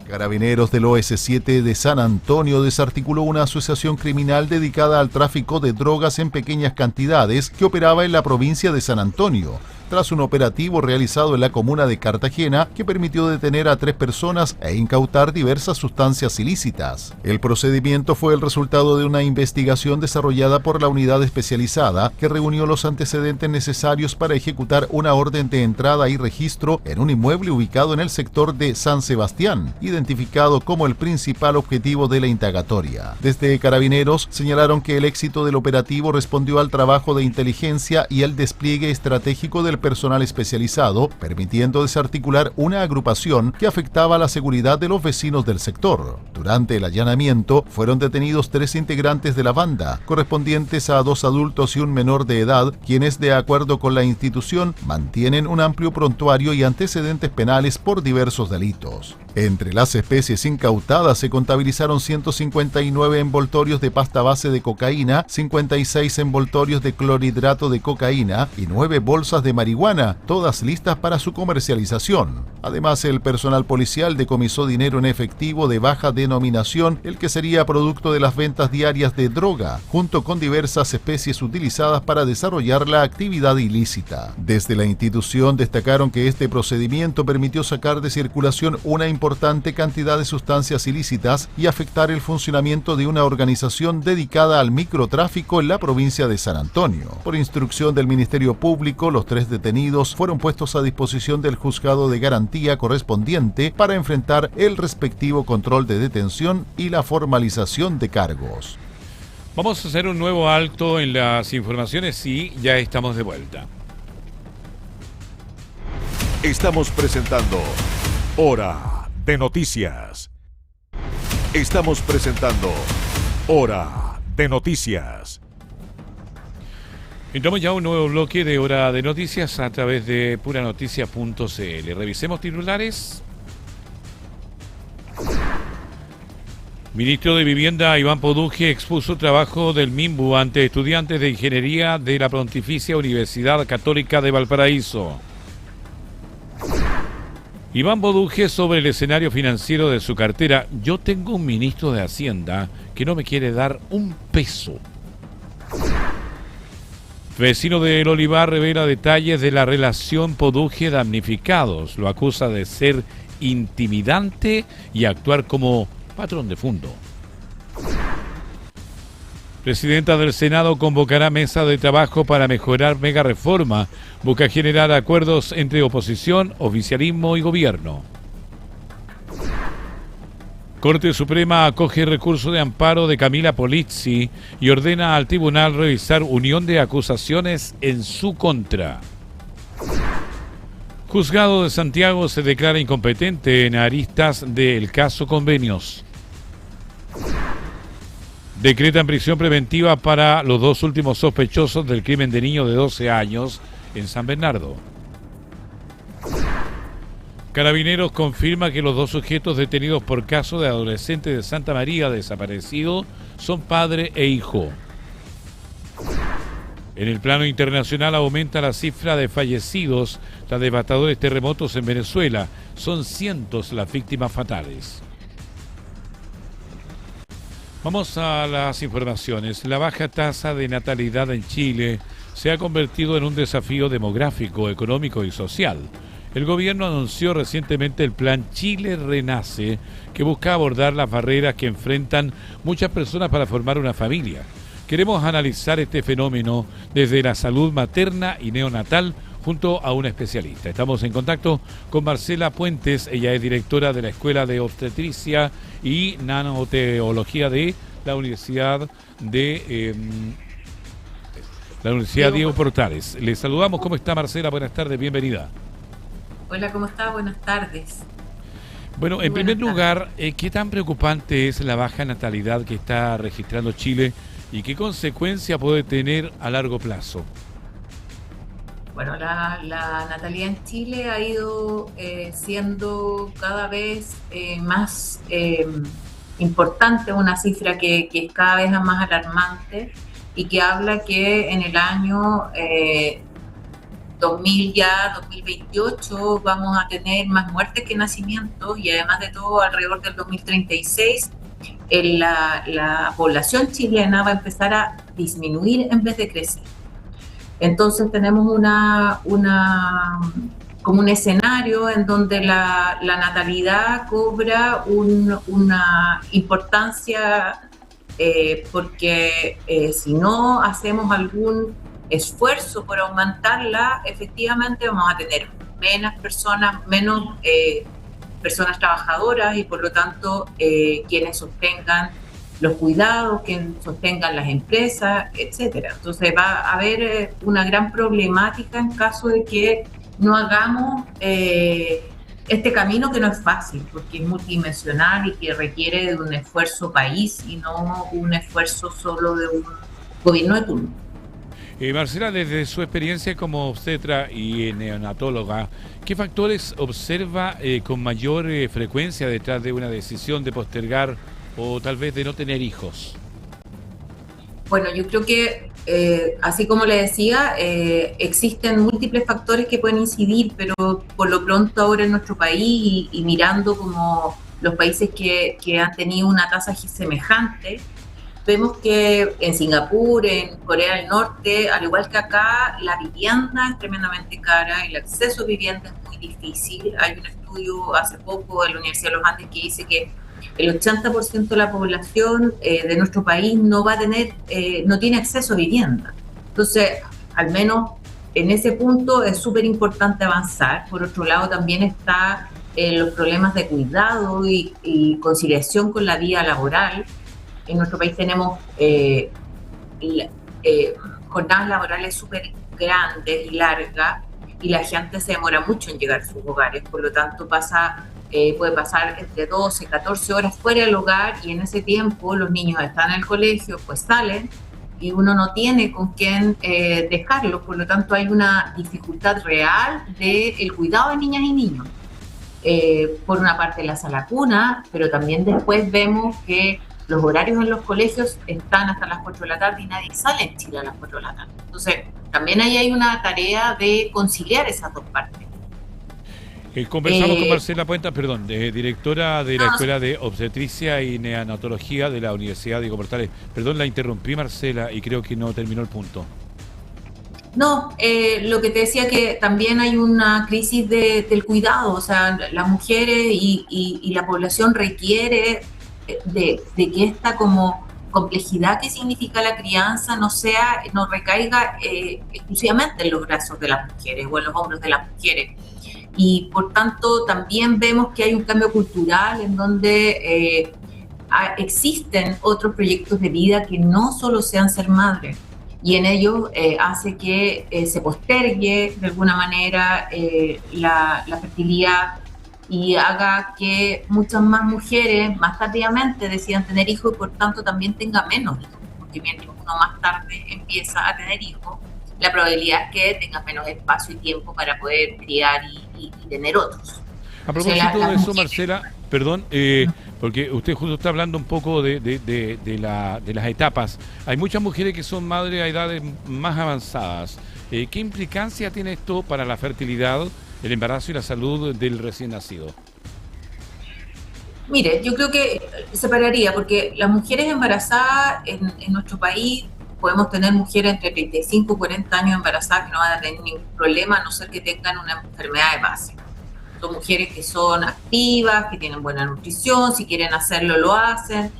Carabineros del OS7 de San Antonio desarticuló una asociación criminal dedicada al tráfico de drogas en pequeñas cantidades que operaba en la provincia de San Antonio, tras un operativo realizado en la comuna de Cartagena que permitió detener a 3 personas e incautar diversas sustancias ilícitas. El procedimiento fue el resultado de una investigación desarrollada por la unidad especializada que reunió los antecedentes necesarios para ejecutar una orden de entrada y registro en un inmueble ubicado en el sector de San Sebastián, identificado como el principal objetivo de la indagatoria. Desde Carabineros señalaron que el éxito del operativo respondió al trabajo de inteligencia y al despliegue estratégico del personal especializado, permitiendo desarticular una agrupación que afectaba la seguridad de los vecinos del sector. Durante el allanamiento fueron detenidos 3 integrantes de la banda, correspondientes a 2 adultos y un menor de edad, quienes, de acuerdo con la institución, mantienen un amplio prontuario y antecedentes penales por diversos delitos. Entre las especies incautadas se contabilizaron 159 envoltorios de pasta base de cocaína, 56 envoltorios de clorhidrato de cocaína y 9 bolsas de marihuana, todas listas para su comercialización. Además, el personal policial decomisó dinero en efectivo de baja denominación, el que sería producto de las ventas diarias de droga, junto con diversas especies utilizadas para desarrollar la actividad ilícita. Desde la institución destacaron que este procedimiento permitió sacar de circulación una importante cantidad de sustancias ilícitas y afectar el funcionamiento de una organización dedicada al microtráfico en la provincia de San Antonio. Por instrucción del Ministerio Público, los 3 detenidos fueron puestos a disposición del juzgado de garantía correspondiente para enfrentar el respectivo control de detención y la formalización de cargos. Vamos a hacer un nuevo alto en las informaciones y ya estamos de vuelta. Estamos presentando Hora de Noticias. Estamos presentando Hora de Noticias. Entramos ya a un nuevo bloque de Hora de Noticias a través de puranoticias.cl. Revisemos titulares. Ministro de Vivienda Iván Poduje expuso trabajo del MIMBU ante estudiantes de Ingeniería de la Pontificia Universidad Católica de Valparaíso. Iván Poduje sobre el escenario financiero de su cartera. Yo tengo un ministro de Hacienda que no me quiere dar un peso. Vecino del Olivar revela detalles de la relación Poduje-damnificados. Lo acusa de ser intimidante y actuar como patrón de fondo. Presidenta del Senado convocará mesa de trabajo para mejorar mega reforma. Busca generar acuerdos entre oposición, oficialismo y gobierno. Corte Suprema acoge recurso de amparo de Camila Polizzi y ordena al tribunal revisar unión de acusaciones en su contra. Juzgado de Santiago se declara incompetente en aristas del caso Convenios. Decretan prisión preventiva para los 2 últimos sospechosos del crimen de niño de 12 años en San Bernardo. Carabineros confirma que los 2 sujetos detenidos por caso de adolescente de Santa María desaparecido son padre e hijo. En el plano internacional aumenta la cifra de fallecidos tras devastadores terremotos en Venezuela. Son cientos las víctimas fatales. Vamos a las informaciones. La baja tasa de natalidad en Chile se ha convertido en un desafío demográfico, económico y social. El gobierno anunció recientemente el plan Chile Renace, que busca abordar las barreras que enfrentan muchas personas para formar una familia. Queremos analizar este fenómeno desde la salud materna y neonatal junto a una especialista. Estamos en contacto con Marcela Puentes, ella es directora de la Escuela de Obstetricia y Nanoteología de la Universidad Diego Portales. Le saludamos. ¿Cómo está, Marcela? Buenas tardes, bienvenida. Hola, ¿cómo está? Buenas tardes. Bueno, en primer lugar, ¿qué tan preocupante es la baja natalidad que está registrando Chile y qué consecuencia puede tener a largo plazo? Bueno, la natalidad en Chile ha ido siendo cada vez más importante, una cifra que es cada vez más alarmante y que habla que en el año 2028 vamos a tener más muertes que nacimientos y además de todo alrededor del 2036 la población chilena va a empezar a disminuir en vez de crecer. Entonces tenemos como un escenario en donde la natalidad cobra una importancia porque si no hacemos algún esfuerzo por aumentarla, efectivamente vamos a tener menos personas trabajadoras y por lo tanto quienes sostengan los cuidados, quienes sostengan las empresas, etcétera. Entonces va a haber una gran problemática en caso de que no hagamos este camino, que no es fácil porque es multidimensional y que requiere de un esfuerzo país y no un esfuerzo solo de un gobierno de turno. Marcela, desde su experiencia como obstetra y neonatóloga, ¿qué factores observa con mayor frecuencia detrás de una decisión de postergar o tal vez de no tener hijos? Bueno, yo creo que, así como le decía, existen múltiples factores que pueden incidir, pero por lo pronto ahora en nuestro país y mirando como los países que han tenido una tasa semejante, vemos que en Singapur, en Corea del Norte, al igual que acá, la vivienda es tremendamente cara, el acceso a vivienda es muy difícil. Hay un estudio hace poco de la Universidad de los Andes que dice que el 80% de la población de nuestro país no tiene acceso a vivienda. Entonces, al menos en ese punto es súper importante avanzar. Por otro lado, también está los problemas de cuidado y conciliación con la vida laboral. En nuestro país tenemos jornadas laborales súper grandes y largas y la gente se demora mucho en llegar a sus hogares, por lo tanto puede pasar entre 12 y 14 horas fuera del hogar y en ese tiempo los niños están en el colegio, pues salen y uno no tiene con quién dejarlos, por lo tanto hay una dificultad real del cuidado de niñas y niños. Por una parte la sala cuna, pero también después vemos que los horarios en los colegios están hasta las 4 de la tarde y nadie sale en Chile a las 4 de la tarde. Entonces, también ahí hay una tarea de conciliar esas dos partes. Conversamos con Marcela Puentes, directora de la Escuela de Obstetricia y Neonatología de la Universidad Diego Portales. Perdón, la interrumpí, Marcela, y creo que no terminó el punto. No, lo que te decía que también hay una crisis del cuidado, o sea, las mujeres y la población requiere de que esta como complejidad que significa la crianza no recaiga exclusivamente en los brazos de las mujeres o en los hombros de las mujeres. Y por tanto también vemos que hay un cambio cultural en donde existen otros proyectos de vida que no solo sean ser madre, y en ello hace que se postergue de alguna manera la fertilidad y haga que muchas más mujeres más tardíamente decidan tener hijos y por tanto también tengan menos hijos, porque mientras uno más tarde empieza a tener hijos, la probabilidad es que tengas menos espacio y tiempo para poder criar y tener otros. A propósito de eso, Marcela, Porque usted justo está hablando un poco de las etapas. Hay muchas mujeres que son madres a edades más avanzadas. ¿Qué implicancia tiene esto para la fertilidad, el embarazo y la salud del recién nacido? Mire, yo creo que separaría, porque las mujeres embarazadas en nuestro país, podemos tener mujeres entre 35 y 40 años embarazadas que no van a tener ningún problema, a no ser que tengan una enfermedad de base. Son mujeres que son activas, que tienen buena nutrición, si quieren hacerlo, lo hacen.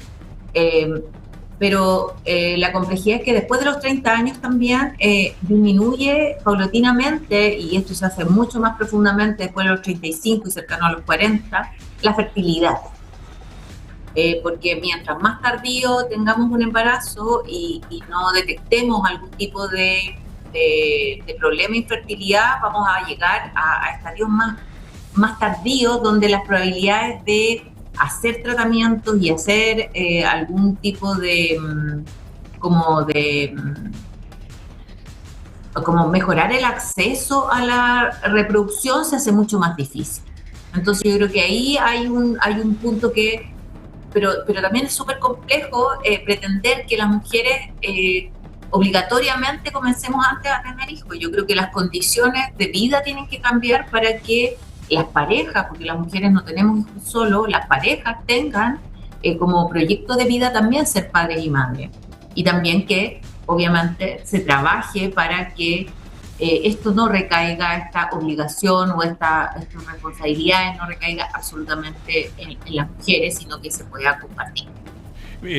Pero la complejidad es que después de los 30 años también disminuye paulatinamente, y esto se hace mucho más profundamente después de los 35 y cercano a los 40, la fertilidad. Porque mientras más tardío tengamos un embarazo y no detectemos algún tipo de problema de infertilidad, vamos a llegar a estadios más tardíos, donde las probabilidades de hacer tratamientos y hacer algún tipo como mejorar el acceso a la reproducción se hace mucho más difícil. Entonces yo creo que ahí hay un punto que, pero también es súper complejo pretender que las mujeres obligatoriamente comencemos antes a tener hijos. Yo creo que las condiciones de vida tienen que cambiar para que las parejas, porque las mujeres no tenemos hijos solo, las parejas tengan como proyecto de vida también ser padres y madres. Y también que obviamente se trabaje para que esto no recaiga, esta obligación o estas responsabilidades no recaiga absolutamente en las mujeres, sino que se pueda compartir.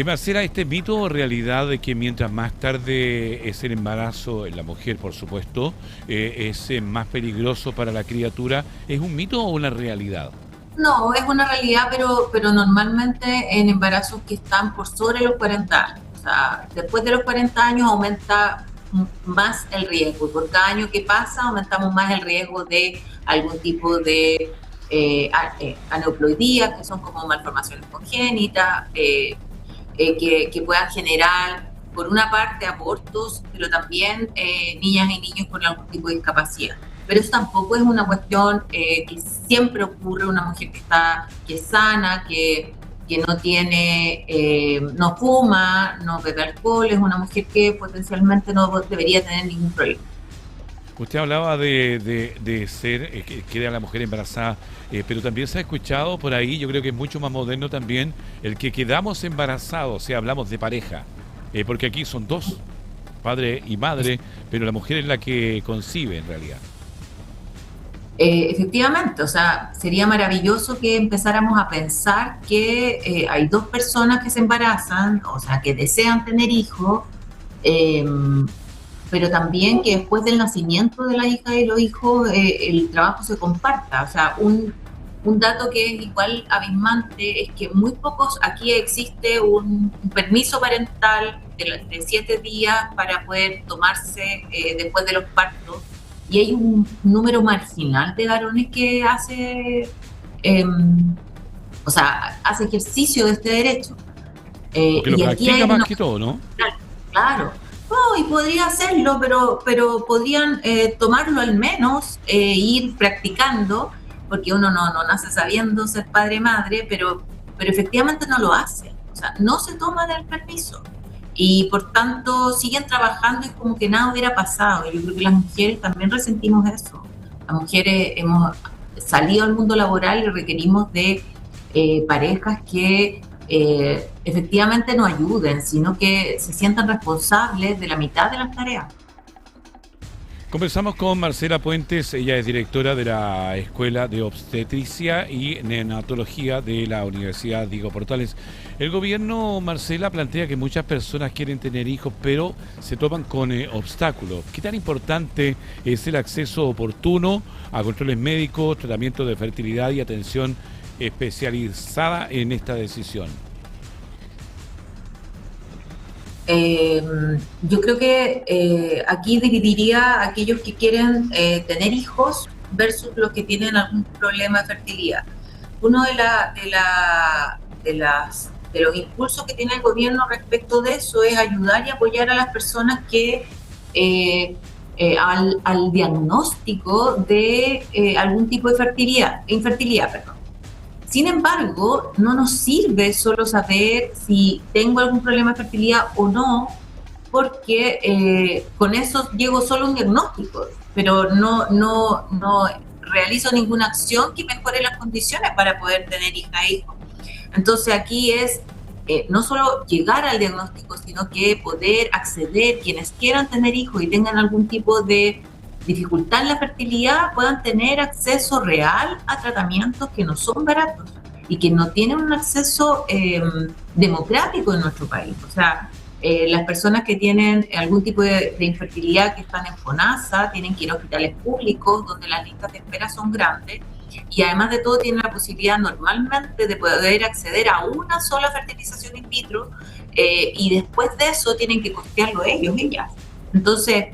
Marcela, ¿este mito o realidad de que mientras más tarde es el embarazo en la mujer, por supuesto, es más peligroso para la criatura, es un mito o una realidad? No, es una realidad, pero normalmente en embarazos que están por sobre los 40 años. O sea, después de los 40 años aumenta más el riesgo. Por cada año que pasa aumentamos más el riesgo de algún tipo de aneuploidías, que son como malformaciones congénitas, que puedan generar, por una parte, abortos, pero también niñas y niños con algún tipo de discapacidad. Pero eso tampoco es una cuestión que siempre ocurre. Una mujer que es sana, que no tiene, no fuma, no bebe alcohol, es una mujer que potencialmente no debería tener ningún problema. Usted hablaba de ser, que queda la mujer embarazada, pero también se ha escuchado por ahí, yo creo que es mucho más moderno también, el que quedamos embarazados, o sea, hablamos de pareja, porque aquí son dos, padre y madre, pero la mujer es la que concibe en realidad. Efectivamente, o sea, sería maravilloso que empezáramos a pensar que hay dos personas que se embarazan, o sea, que desean tener hijos, pero también que después del nacimiento de la hija y los hijos el trabajo se comparta. O sea, un dato que es igual abismante es que muy pocos, aquí existe un permiso parental de 7 días para poder tomarse después de los partos, y hay un número marginal de varones que hace ejercicio de este derecho. Porque lo practica más que todo, ¿no? Claro. No, y podría hacerlo, pero podrían tomarlo al menos, ir practicando, porque uno no nace sabiendo ser padre y madre, pero efectivamente no lo hace. O sea, no se toman el permiso. Y por tanto siguen trabajando y como que nada hubiera pasado. Yo creo que las mujeres también resentimos eso. Las mujeres hemos salido al mundo laboral y requerimos de parejas que efectivamente no ayuden, sino que se sientan responsables de la mitad de las tareas. Conversamos con Marcela Puentes, ella es directora de la Escuela de Obstetricia y Neonatología de la Universidad Diego Portales. El gobierno, Marcela, plantea que muchas personas quieren tener hijos, pero se topan con obstáculos. ¿Qué tan importante es el acceso oportuno a controles médicos, tratamiento de fertilidad y atención especializada en esta decisión? Yo creo que aquí dividiría a aquellos que quieren tener hijos versus los que tienen algún problema de fertilidad. Uno de los impulsos que tiene el gobierno respecto de eso es ayudar y apoyar a las personas que al diagnóstico de algún tipo de infertilidad. Sin embargo, no nos sirve solo saber si tengo algún problema de fertilidad o no, porque con eso llego solo a un diagnóstico, pero no realizo ninguna acción que mejore las condiciones para poder tener hija e hijo. Entonces aquí es no solo llegar al diagnóstico, sino que poder acceder, quienes quieran tener hijos y tengan algún tipo de dificultad en la fertilidad, puedan tener acceso real a tratamientos que no son baratos y que no tienen un acceso democrático en nuestro país. O sea, las personas que tienen algún tipo de infertilidad, que están en FONASA, tienen que ir a hospitales públicos donde las listas de espera son grandes, y además de todo tienen la posibilidad normalmente de poder acceder a una sola fertilización in vitro, y después de eso tienen que costearlo ellas. Entonces,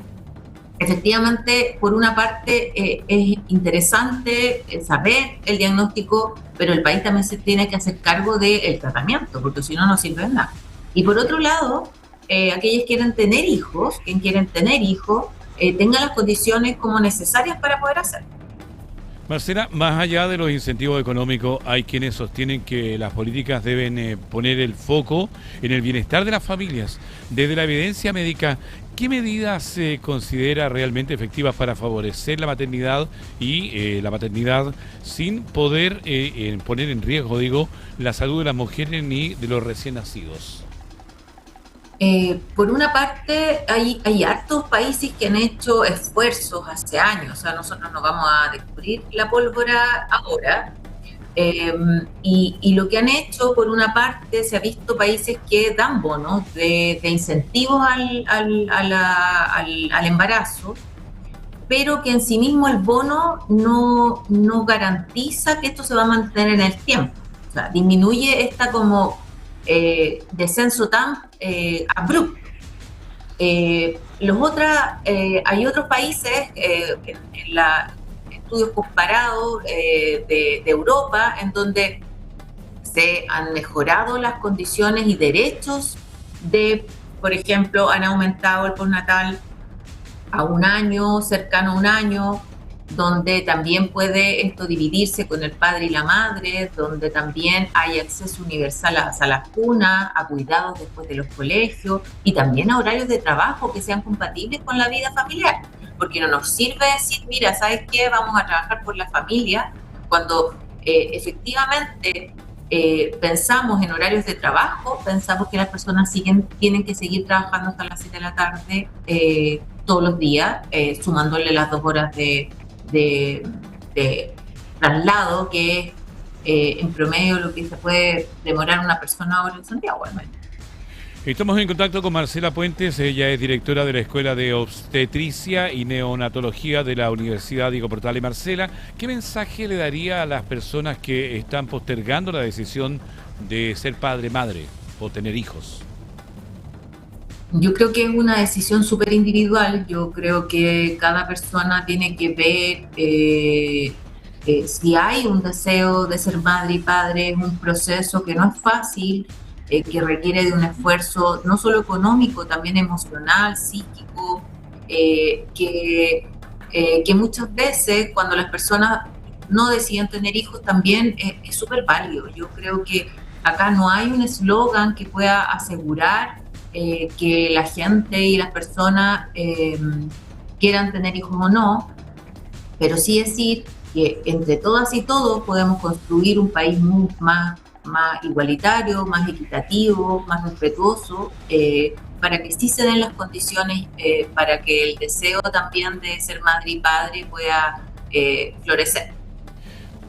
efectivamente, por una parte es interesante saber el diagnóstico, pero el país también se tiene que hacer cargo del tratamiento, porque si no, no sirve de nada. Y por otro lado, aquellos que quieren tener hijos, tengan las condiciones como necesarias para poder hacerlo. Marcela, más allá de los incentivos económicos, hay quienes sostienen que las políticas deben poner el foco en el bienestar de las familias. Desde la evidencia médica, ¿qué medidas se considera realmente efectivas para favorecer la maternidad y la paternidad sin poder poner en riesgo, la salud de las mujeres ni de los recién nacidos? Por una parte, hay hartos países que han hecho esfuerzos hace años, o sea, nosotros no vamos a descubrir la pólvora ahora, y lo que han hecho, por una parte, se ha visto países que dan bonos de incentivos al embarazo, pero que en sí mismo el bono no garantiza que esto se va a mantener en el tiempo. O sea, disminuye esta como descenso tan abrupto. Hay otros países en estudios comparados de Europa, en donde se han mejorado las condiciones y derechos por ejemplo, han aumentado el postnatal a 1 año, cercano a 1 año, donde también puede esto dividirse con el padre y la madre, donde también hay acceso universal a las cunas, a cuidados después de los colegios y también a horarios de trabajo que sean compatibles con la vida familiar. Porque no nos sirve decir, mira, ¿sabes qué? Vamos a trabajar por la familia, cuando efectivamente pensamos en horarios de trabajo, pensamos que las personas tienen que seguir trabajando hasta las 7 de la tarde todos los días, sumándole las 2 horas de traslado, que es en promedio lo que se puede demorar una persona ahora en Santiago, al menos. Estamos en contacto con Marcela Puentes, ella es directora de la Escuela de Obstetricia y Neonatología de la Universidad Diego Portales. Marcela, ¿qué mensaje le daría a las personas que están postergando la decisión de ser padre-madre o tener hijos? Yo creo que es una decisión súper individual. Yo creo que cada persona tiene que ver si hay un deseo de ser madre y padre. Es un proceso que no es fácil, que requiere de un esfuerzo no solo económico, también emocional, psíquico, que muchas veces cuando las personas no deciden tener hijos también es súper válido. Yo creo que acá no hay un eslogan que pueda asegurar que la gente y las personas quieran tener hijos o no, pero sí decir que entre todas y todos podemos construir un país más igualitario, más equitativo, más respetuoso, para que sí se den las condiciones para que el deseo también de ser madre y padre pueda florecer.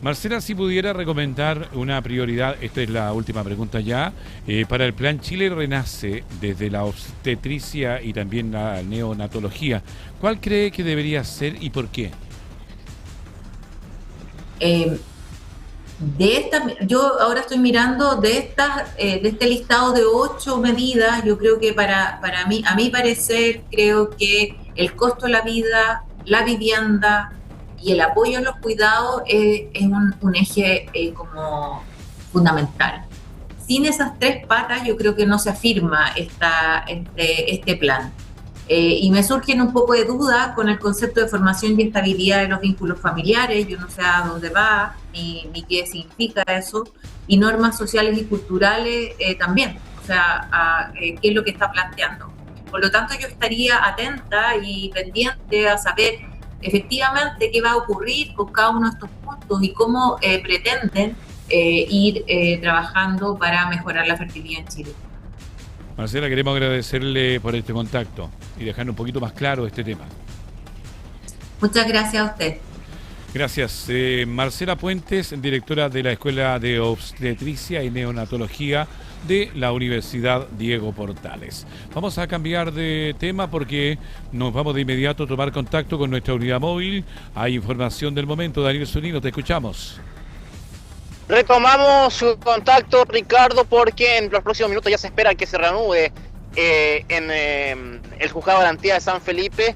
Marcela, si pudiera recomendar una prioridad, esta es la última pregunta ya, para el Plan Chile Renace, desde la obstetricia y también la neonatología, ¿cuál cree que debería ser y por qué? Yo ahora estoy mirando de este listado de 8 medidas. Yo creo que para mí, a mi parecer, creo que el costo de la vida, la vivienda y el apoyo en los cuidados es un eje como fundamental. Sin esas 3 patas, yo creo que no se afirma este plan. Y me surgen un poco de duda con el concepto de formación y estabilidad de los vínculos familiares. Yo no sé a dónde va ni qué significa eso. Y normas sociales y culturales también, o sea, qué es lo que está planteando. Por lo tanto, yo estaría atenta y pendiente a saber efectivamente qué va a ocurrir con cada uno de estos puntos y cómo pretenden ir trabajando para mejorar la fertilidad en Chile. Marcela, queremos agradecerle por este contacto y dejar un poquito más claro este tema. Muchas gracias a usted. Gracias. Marcela Puentes, directora de la Escuela de Obstetricia y Neonatología de la Universidad Diego Portales. Vamos a cambiar de tema porque nos vamos de inmediato a tomar contacto con nuestra unidad móvil. Hay información del momento. Daniel Zunino, te escuchamos. Retomamos su contacto, Ricardo, porque en los próximos minutos ya se espera que se reanude en el juzgado de garantía de San Felipe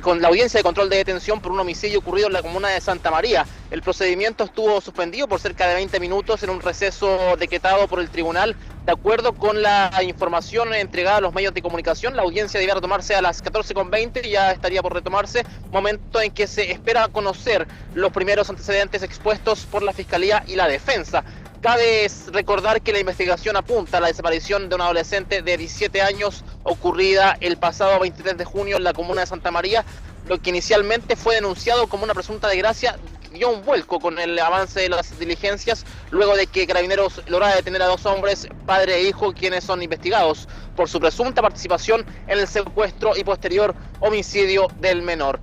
con la audiencia de control de detención por un homicidio ocurrido en la comuna de Santa María. El procedimiento estuvo suspendido por cerca de 20 minutos en un receso decretado por el tribunal. De acuerdo con la información entregada a los medios de comunicación, la audiencia debía retomarse a las 14:20 y ya estaría por retomarse, momento en que se espera conocer los primeros antecedentes expuestos por la Fiscalía y la Defensa. Cabe recordar que la investigación apunta a la desaparición de una adolescente de 17 años ocurrida el pasado 23 de junio en la comuna de Santa María, lo que inicialmente fue denunciado como una presunta desgracia dio un vuelco con el avance de las diligencias luego de que Carabineros lograra detener a 2 hombres, padre e hijo, quienes son investigados por su presunta participación en el secuestro y posterior homicidio del menor.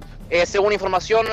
Según información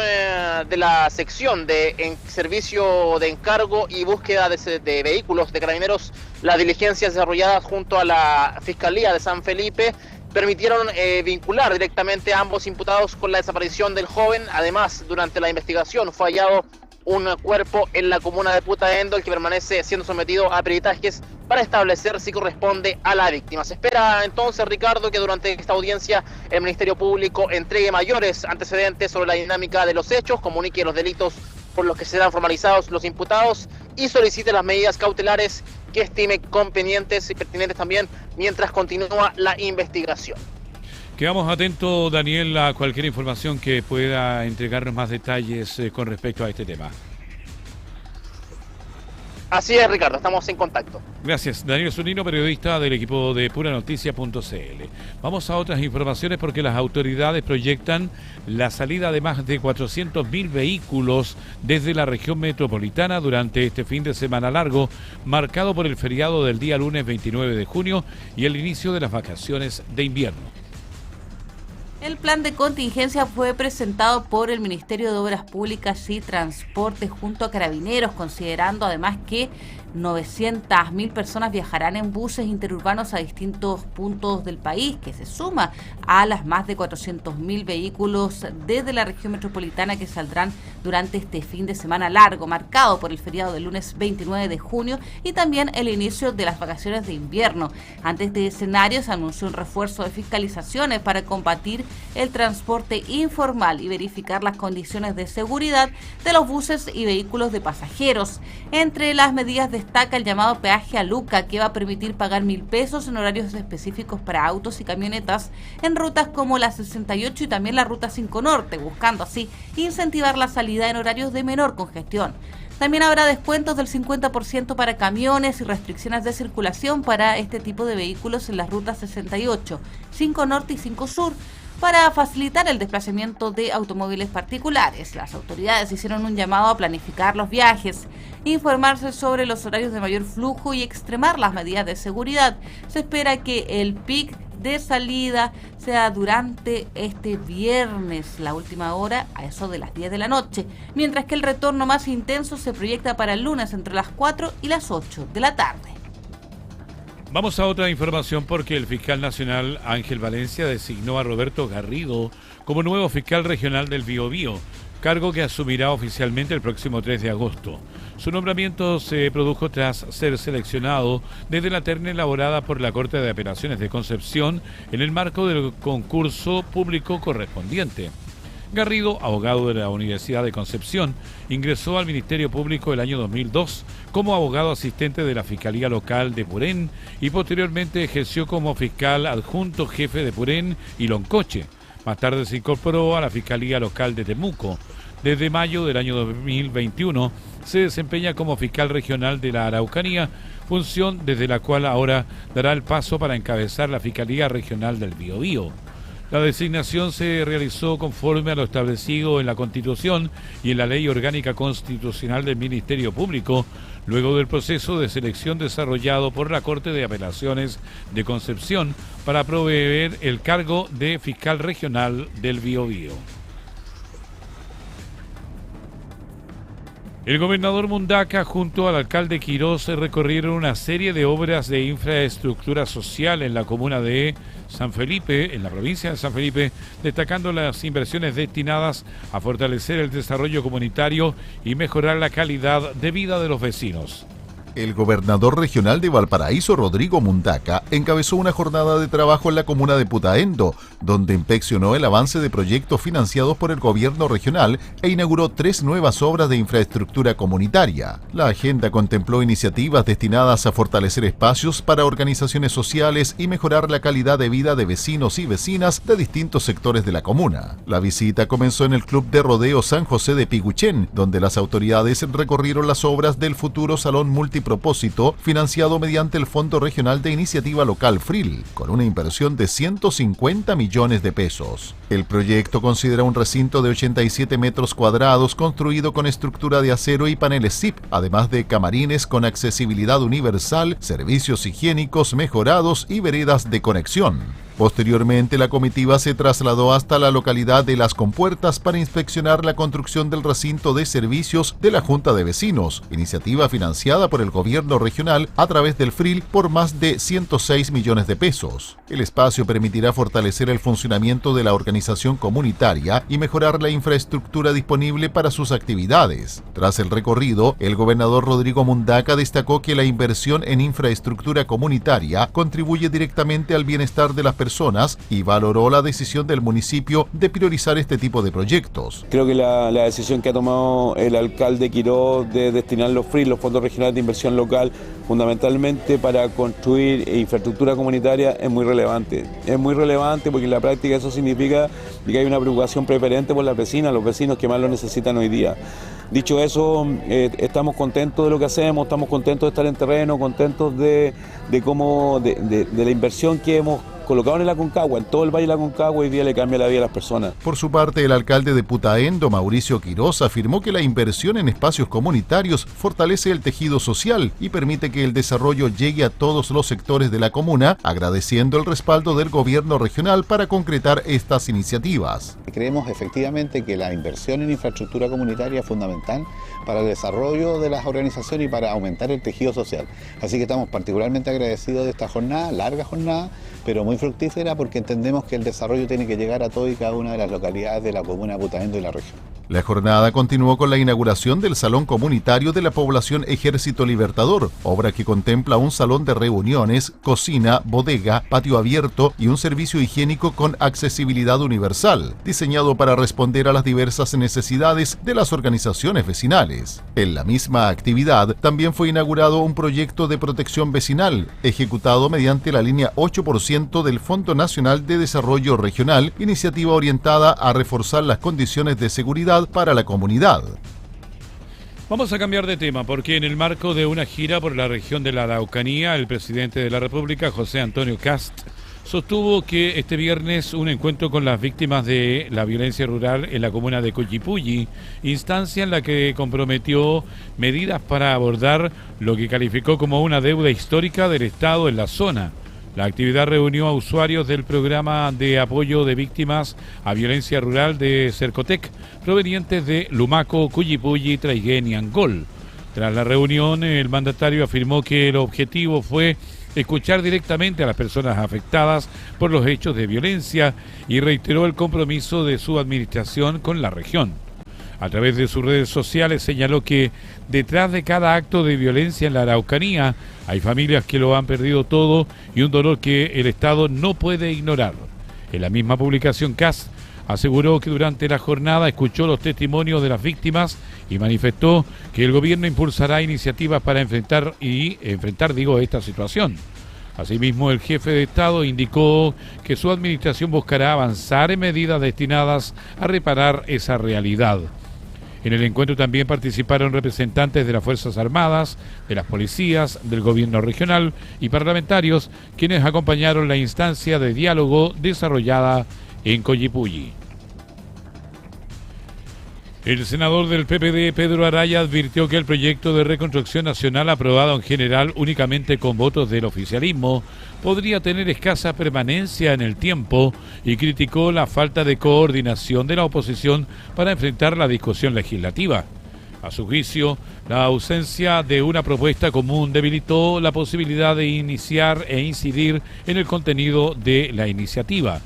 de la sección de servicio de encargo y búsqueda de vehículos de Carabineros, las diligencias desarrolladas junto a la Fiscalía de San Felipe permitieron vincular directamente a ambos imputados con la desaparición del joven. Además, durante la investigación fue hallado un cuerpo en la comuna de Putaendo, el que permanece siendo sometido a peritajes para establecer si corresponde a la víctima. Se espera entonces, Ricardo, que durante esta audiencia el Ministerio Público entregue mayores antecedentes sobre la dinámica de los hechos, comunique los delitos por los que serán formalizados los imputados y solicite las medidas cautelares que estime convenientes y pertinentes también mientras continúa la investigación. Quedamos atentos, Daniel, a cualquier información que pueda entregarnos más detalles con respecto a este tema. Así es, Ricardo, estamos en contacto. Gracias, Daniel Zunino, periodista del equipo de Puranoticia.cl. Vamos a otras informaciones porque las autoridades proyectan la salida de más de 400.000 vehículos desde la región metropolitana durante este fin de semana largo, marcado por el feriado del día lunes 29 de junio y el inicio de las vacaciones de invierno. El plan de contingencia fue presentado por el Ministerio de Obras Públicas y Transporte junto a Carabineros, considerando además que 900.000 personas viajarán en buses interurbanos a distintos puntos del país, que se suma a las más de 400.000 vehículos desde la región metropolitana que saldrán durante este fin de semana largo, marcado por el feriado del lunes 29 de junio y también el inicio de las vacaciones de invierno. Ante este escenario se anunció un refuerzo de fiscalizaciones para combatir el transporte informal y verificar las condiciones de seguridad de los buses y vehículos de pasajeros. Entre las medidas destaca el llamado peaje a Luca, que va a permitir pagar 1.000 pesos en horarios específicos para autos y camionetas en rutas como la 68 y también la ruta 5 Norte, buscando así incentivar la salida en horarios de menor congestión. También habrá descuentos del 50% para camiones y restricciones de circulación para este tipo de vehículos en las rutas 68, 5 Norte y 5 Sur, para facilitar el desplazamiento de automóviles particulares. Las autoridades hicieron un llamado a planificar los viajes, informarse sobre los horarios de mayor flujo y extremar las medidas de seguridad. Se espera que el pic de salida sea durante este viernes, la última hora, a eso de las 10 de la noche, mientras que el retorno más intenso se proyecta para el lunes entre las 4 y las 8 de la tarde. Vamos a otra información porque el fiscal nacional Ángel Valencia designó a Roberto Garrido como nuevo fiscal regional del Biobío, cargo que asumirá oficialmente el próximo 3 de agosto. Su nombramiento se produjo tras ser seleccionado desde la terna elaborada por la Corte de Apelaciones de Concepción en el marco del concurso público correspondiente. Garrido, abogado de la Universidad de Concepción, ingresó al Ministerio Público el año 2002 como abogado asistente de la Fiscalía Local de Purén y posteriormente ejerció como fiscal adjunto jefe de Purén y Loncoche. Más tarde se incorporó a la Fiscalía Local de Temuco. Desde mayo del año 2021 se desempeña como fiscal regional de la Araucanía, función desde la cual ahora dará el paso para encabezar la Fiscalía Regional del Biobío. La designación se realizó conforme a lo establecido en la Constitución y en la Ley Orgánica Constitucional del Ministerio Público, luego del proceso de selección desarrollado por la Corte de Apelaciones de Concepción para proveer el cargo de fiscal regional del Biobío. El gobernador Mundaca junto al alcalde Quirós recorrieron una serie de obras de infraestructura social en la comuna de San Felipe, en la provincia de San Felipe, destacando las inversiones destinadas a fortalecer el desarrollo comunitario y mejorar la calidad de vida de los vecinos. El gobernador regional de Valparaíso, Rodrigo Mundaca, encabezó una jornada de trabajo en la comuna de Putaendo, donde inspeccionó el avance de proyectos financiados por el gobierno regional e inauguró 3 nuevas obras de infraestructura comunitaria. La agenda contempló iniciativas destinadas a fortalecer espacios para organizaciones sociales y mejorar la calidad de vida de vecinos y vecinas de distintos sectores de la comuna. La visita comenzó en el Club de Rodeo San José de Piguchén, donde las autoridades recorrieron las obras del futuro Salón Multipropósito financiado mediante el Fondo Regional de Iniciativa Local FRIL, con una inversión de 150 millones de pesos. El proyecto considera un recinto de 87 metros cuadrados construido con estructura de acero y paneles ZIP, además de camarines con accesibilidad universal, servicios higiénicos mejorados y veredas de conexión. Posteriormente, la comitiva se trasladó hasta la localidad de Las Compuertas para inspeccionar la construcción del recinto de servicios de la Junta de Vecinos, iniciativa financiada por el gobierno regional a través del FRIL por más de 106 millones de pesos. El espacio permitirá fortalecer el funcionamiento de la organización comunitaria y mejorar la infraestructura disponible para sus actividades. Tras el recorrido, el gobernador Rodrigo Mundaca destacó que la inversión en infraestructura comunitaria contribuye directamente al bienestar de las personas y valoró la decisión del municipio de priorizar este tipo de proyectos. Creo que la decisión que ha tomado el alcalde Quirós de destinar los FRIL, los fondos regionales de inversión local, fundamentalmente para construir infraestructura comunitaria es muy relevante. Es muy relevante porque en la práctica eso significa que hay una preocupación preferente por las vecinas, los vecinos que más lo necesitan hoy día. Dicho eso, estamos contentos de lo que hacemos, estamos contentos de estar en terreno, contentos de la inversión que hemos colocado en el Aconcagua, en todo el Valle del Aconcagua, hoy día le cambia la vida a las personas. Por su parte, el alcalde de Putaendo, Mauricio Quirós, afirmó que la inversión en espacios comunitarios fortalece el tejido social y permite que el desarrollo llegue a todos los sectores de la comuna, agradeciendo el respaldo del gobierno regional para concretar estas iniciativas. Creemos efectivamente que la inversión en infraestructura comunitaria es fundamental para el desarrollo de las organizaciones y para aumentar el tejido social. Así que estamos particularmente agradecidos de esta jornada, larga jornada, pero muy fructífera porque entendemos que el desarrollo tiene que llegar a todo y cada una de las localidades de la comuna de Putaendo y la región. La jornada continuó con la inauguración del Salón Comunitario de la Población Ejército Libertador, obra que contempla un salón de reuniones, cocina, bodega, patio abierto y un servicio higiénico con accesibilidad universal, diseñado para responder a las diversas necesidades de las organizaciones vecinales. En la misma actividad también fue inaugurado un proyecto de protección vecinal, ejecutado mediante la línea 8% del Fondo Nacional de Desarrollo Regional, iniciativa orientada a reforzar las condiciones de seguridad para la comunidad. Vamos a cambiar de tema porque en el marco de una gira por la región de la Araucanía, el presidente de la República, José Antonio Kast, sostuvo que este viernes un encuentro con las víctimas de la violencia rural en la comuna de Collipulli, instancia en la que comprometió medidas para abordar lo que calificó como una deuda histórica del Estado en la zona. La actividad reunió a usuarios del programa de apoyo de víctimas a violencia rural de Cercotec, provenientes de Lumaco, Collipulli, Traiguén y Angol. Tras la reunión, el mandatario afirmó que el objetivo fue escuchar directamente a las personas afectadas por los hechos de violencia y reiteró el compromiso de su administración con la región. A través de sus redes sociales señaló que detrás de cada acto de violencia en la Araucanía hay familias que lo han perdido todo y un dolor que el Estado no puede ignorar. En la misma publicación, Kast aseguró que durante la jornada escuchó los testimonios de las víctimas y manifestó que el gobierno impulsará iniciativas para enfrentar esta situación. Asimismo, el jefe de Estado indicó que su administración buscará avanzar en medidas destinadas a reparar esa realidad. En el encuentro también participaron representantes de las Fuerzas Armadas, de las policías, del gobierno regional y parlamentarios, quienes acompañaron la instancia de diálogo desarrollada en Collipulli. El senador del PPD, Pedro Araya, advirtió que el proyecto de reconstrucción nacional aprobado en general únicamente con votos del oficialismo podría tener escasa permanencia en el tiempo y criticó la falta de coordinación de la oposición para enfrentar la discusión legislativa. A su juicio, la ausencia de una propuesta común debilitó la posibilidad de iniciar e incidir en el contenido de la iniciativa.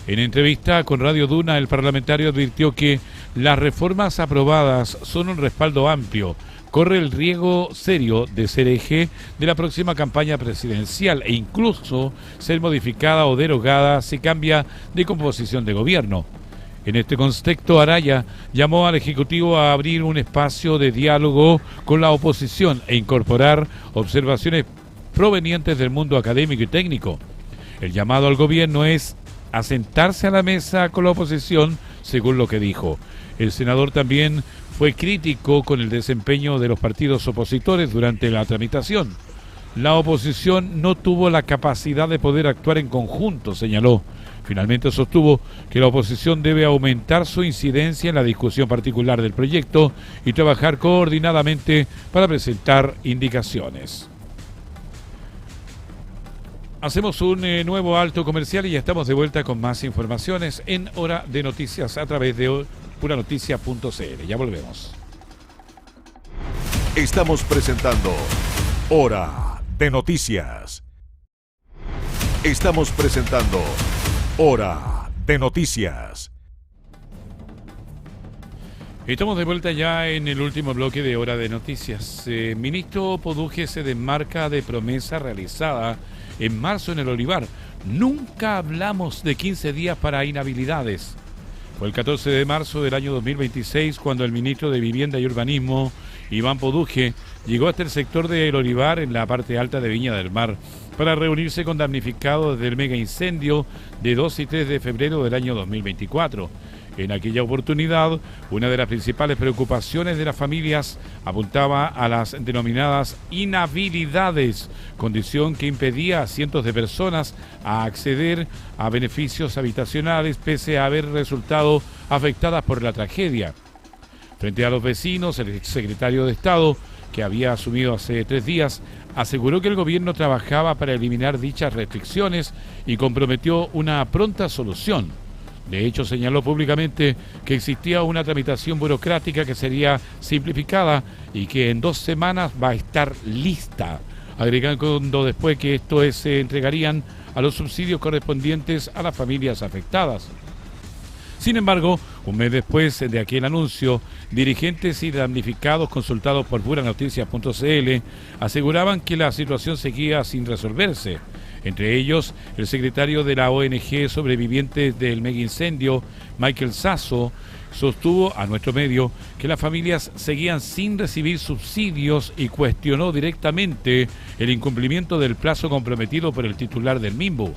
En entrevista con Radio Duna, el parlamentario advirtió que las reformas aprobadas son un respaldo amplio, corre el riesgo serio de ser eje de la próxima campaña presidencial e incluso ser modificada o derogada si cambia de composición de gobierno. En este contexto, Araya llamó al Ejecutivo a abrir un espacio de diálogo con la oposición e incorporar observaciones provenientes del mundo académico y técnico. El llamado al gobierno es a sentarse a la mesa con la oposición, según lo que dijo. El senador también fue crítico con el desempeño de los partidos opositores durante la tramitación. La oposición no tuvo la capacidad de poder actuar en conjunto, señaló. Finalmente sostuvo que la oposición debe aumentar su incidencia en la discusión particular del proyecto y trabajar coordinadamente para presentar indicaciones. Hacemos un nuevo alto comercial y ya estamos de vuelta con más informaciones en Hora de Noticias a través de puranoticia.cl. Ya volvemos. Estamos presentando Hora de Noticias. Estamos presentando Hora de Noticias. Estamos de vuelta ya en el último bloque de Hora de Noticias. Ministro Poduje se desmarca de promesa realizada en marzo en el Olivar. Nunca hablamos de 15 días para inhabilidades. Fue el 14 de marzo del año 2026 cuando el ministro de Vivienda y Urbanismo, Iván Poduje, llegó hasta el sector de El Olivar en la parte alta de Viña del Mar para reunirse con damnificados del mega incendio de 2 y 3 de febrero del año 2024. En aquella oportunidad, una de las principales preocupaciones de las familias apuntaba a las denominadas inhabilidades, condición que impedía a cientos de personas a acceder a beneficios habitacionales pese a haber resultado afectadas por la tragedia. Frente a los vecinos, el exsecretario de Estado, que había asumido hace 3 días, aseguró que el gobierno trabajaba para eliminar dichas restricciones y comprometió una pronta solución. De hecho, señaló públicamente que existía una tramitación burocrática que sería simplificada y que en 2 semanas va a estar lista, agregando después que se entregarían a los subsidios correspondientes a las familias afectadas. Sin embargo, un mes después de aquel anuncio, dirigentes y damnificados consultados por puranoticia.cl aseguraban que la situación seguía sin resolverse. Entre ellos, el secretario de la ONG Sobrevivientes del Mega Incendio, Michael Sasso, sostuvo a nuestro medio que las familias seguían sin recibir subsidios y cuestionó directamente el incumplimiento del plazo comprometido por el titular del MIMBU.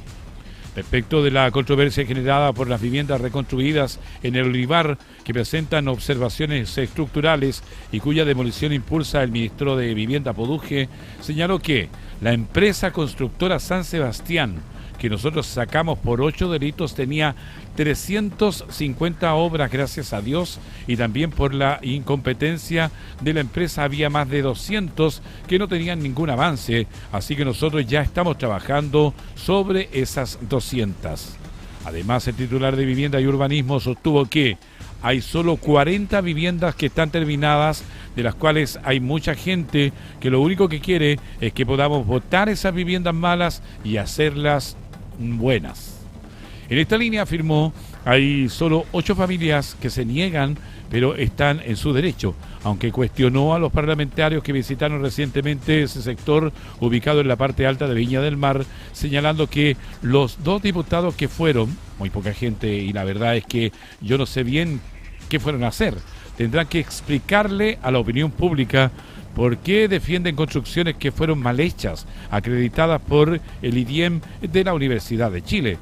Respecto de la controversia generada por las viviendas reconstruidas en el Olivar, que presentan observaciones estructurales y cuya demolición impulsa el ministro de Vivienda Poduje, señaló que la empresa constructora San Sebastián, que nosotros sacamos por 8 delitos, tenía 350 obras, gracias a Dios, y también por la incompetencia de la empresa había más de 200 que no tenían ningún avance, así que nosotros ya estamos trabajando sobre esas 200. Además, el titular de Vivienda y Urbanismo sostuvo que hay solo 40 viviendas que están terminadas, de las cuales hay mucha gente que lo único que quiere es que podamos botar esas viviendas malas y hacerlas buenas. En esta línea afirmó Hay solo 8 familias que se niegan, pero están en su derecho, aunque cuestionó a los parlamentarios que visitaron recientemente ese sector ubicado en la parte alta de Viña del Mar, señalando que los 2 diputados que fueron, muy poca gente, y la verdad es que yo no sé bien qué fueron a hacer, tendrán que explicarle a la opinión pública por qué defienden construcciones que fueron mal hechas, acreditadas por el IDIEM de la Universidad de Chile.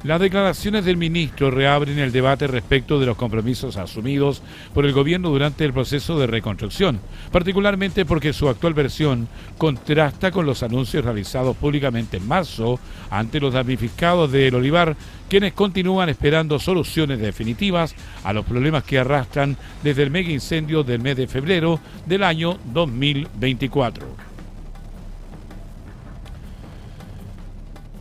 Las declaraciones del ministro reabren el debate respecto de los compromisos asumidos por el gobierno durante el proceso de reconstrucción, particularmente porque su actual versión contrasta con los anuncios realizados públicamente en marzo ante los damnificados del olivar, quienes continúan esperando soluciones definitivas a los problemas que arrastran desde el mega incendio del mes de febrero del año 2024.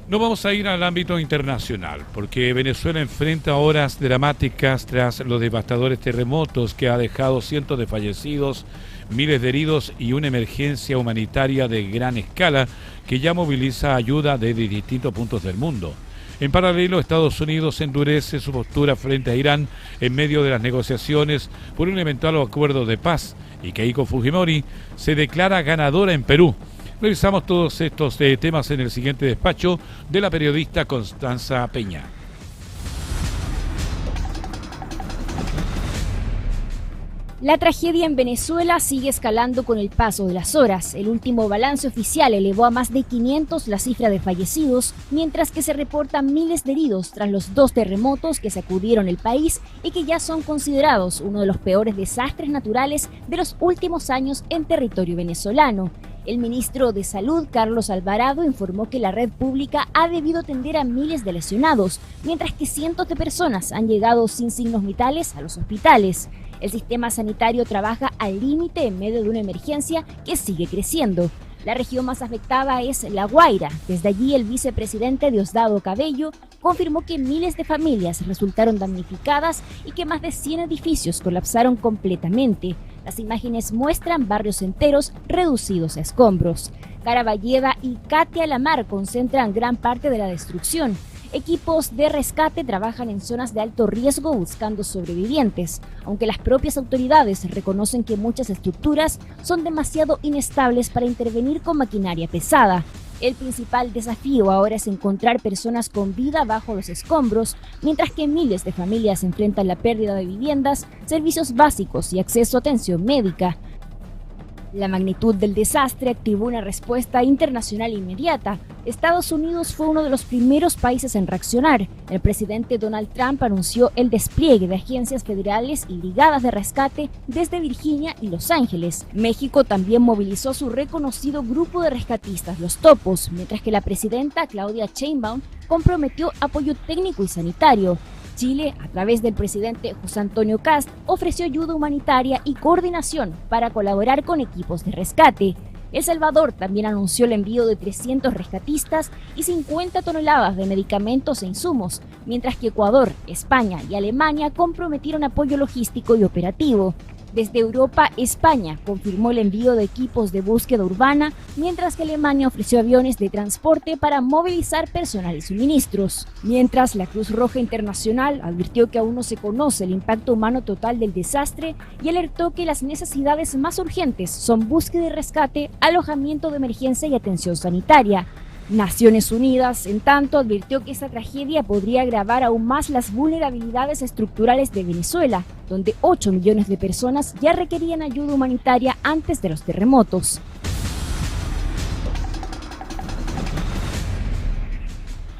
No vamos a ir al ámbito internacional, porque Venezuela enfrenta horas dramáticas tras los devastadores terremotos que ha dejado cientos de fallecidos, miles de heridos y una emergencia humanitaria de gran escala que ya moviliza ayuda desde distintos puntos del mundo. En paralelo, Estados Unidos endurece su postura frente a Irán en medio de las negociaciones por un eventual acuerdo de paz, y Keiko Fujimori se declara ganadora en Perú. Revisamos todos estos temas en el siguiente despacho de la periodista Constanza Peña. La tragedia en Venezuela sigue escalando con el paso de las horas. El último balance oficial elevó a más de 500 la cifra de fallecidos, mientras que se reportan miles de heridos tras los 2 terremotos que sacudieron el país y que ya son considerados uno de los peores desastres naturales de los últimos años en territorio venezolano. El ministro de Salud, Carlos Alvarado, informó que la red pública ha debido atender a miles de lesionados, mientras que cientos de personas han llegado sin signos vitales a los hospitales. El sistema sanitario trabaja al límite en medio de una emergencia que sigue creciendo. La región más afectada es La Guaira. Desde allí, el vicepresidente Diosdado Cabello confirmó que miles de familias resultaron damnificadas y que más de 100 edificios colapsaron completamente. Las imágenes muestran barrios enteros reducidos a escombros. Caraballeda y Katia Lamar concentran gran parte de la destrucción. Equipos de rescate trabajan en zonas de alto riesgo buscando sobrevivientes, aunque las propias autoridades reconocen que muchas estructuras son demasiado inestables para intervenir con maquinaria pesada. El principal desafío ahora es encontrar personas con vida bajo los escombros, mientras que miles de familias enfrentan la pérdida de viviendas, servicios básicos y acceso a atención médica. La magnitud del desastre activó una respuesta internacional inmediata. Estados Unidos fue uno de los primeros países en reaccionar. El presidente Donald Trump anunció el despliegue de agencias federales y brigadas de rescate desde Virginia y Los Ángeles. México también movilizó su reconocido grupo de rescatistas, los Topos, mientras que la presidenta Claudia Sheinbaum comprometió apoyo técnico y sanitario. Chile, a través del presidente José Antonio Kast, ofreció ayuda humanitaria y coordinación para colaborar con equipos de rescate. El Salvador también anunció el envío de 300 rescatistas y 50 toneladas de medicamentos e insumos, mientras que Ecuador, España y Alemania comprometieron apoyo logístico y operativo. Desde Europa, España confirmó el envío de equipos de búsqueda urbana, mientras que Alemania ofreció aviones de transporte para movilizar personal y suministros. Mientras, la Cruz Roja Internacional advirtió que aún no se conoce el impacto humano total del desastre y alertó que las necesidades más urgentes son búsqueda y rescate, alojamiento de emergencia y atención sanitaria. Naciones Unidas, en tanto, advirtió que esta tragedia podría agravar aún más las vulnerabilidades estructurales de Venezuela, donde 8 millones de personas ya requerían ayuda humanitaria antes de los terremotos.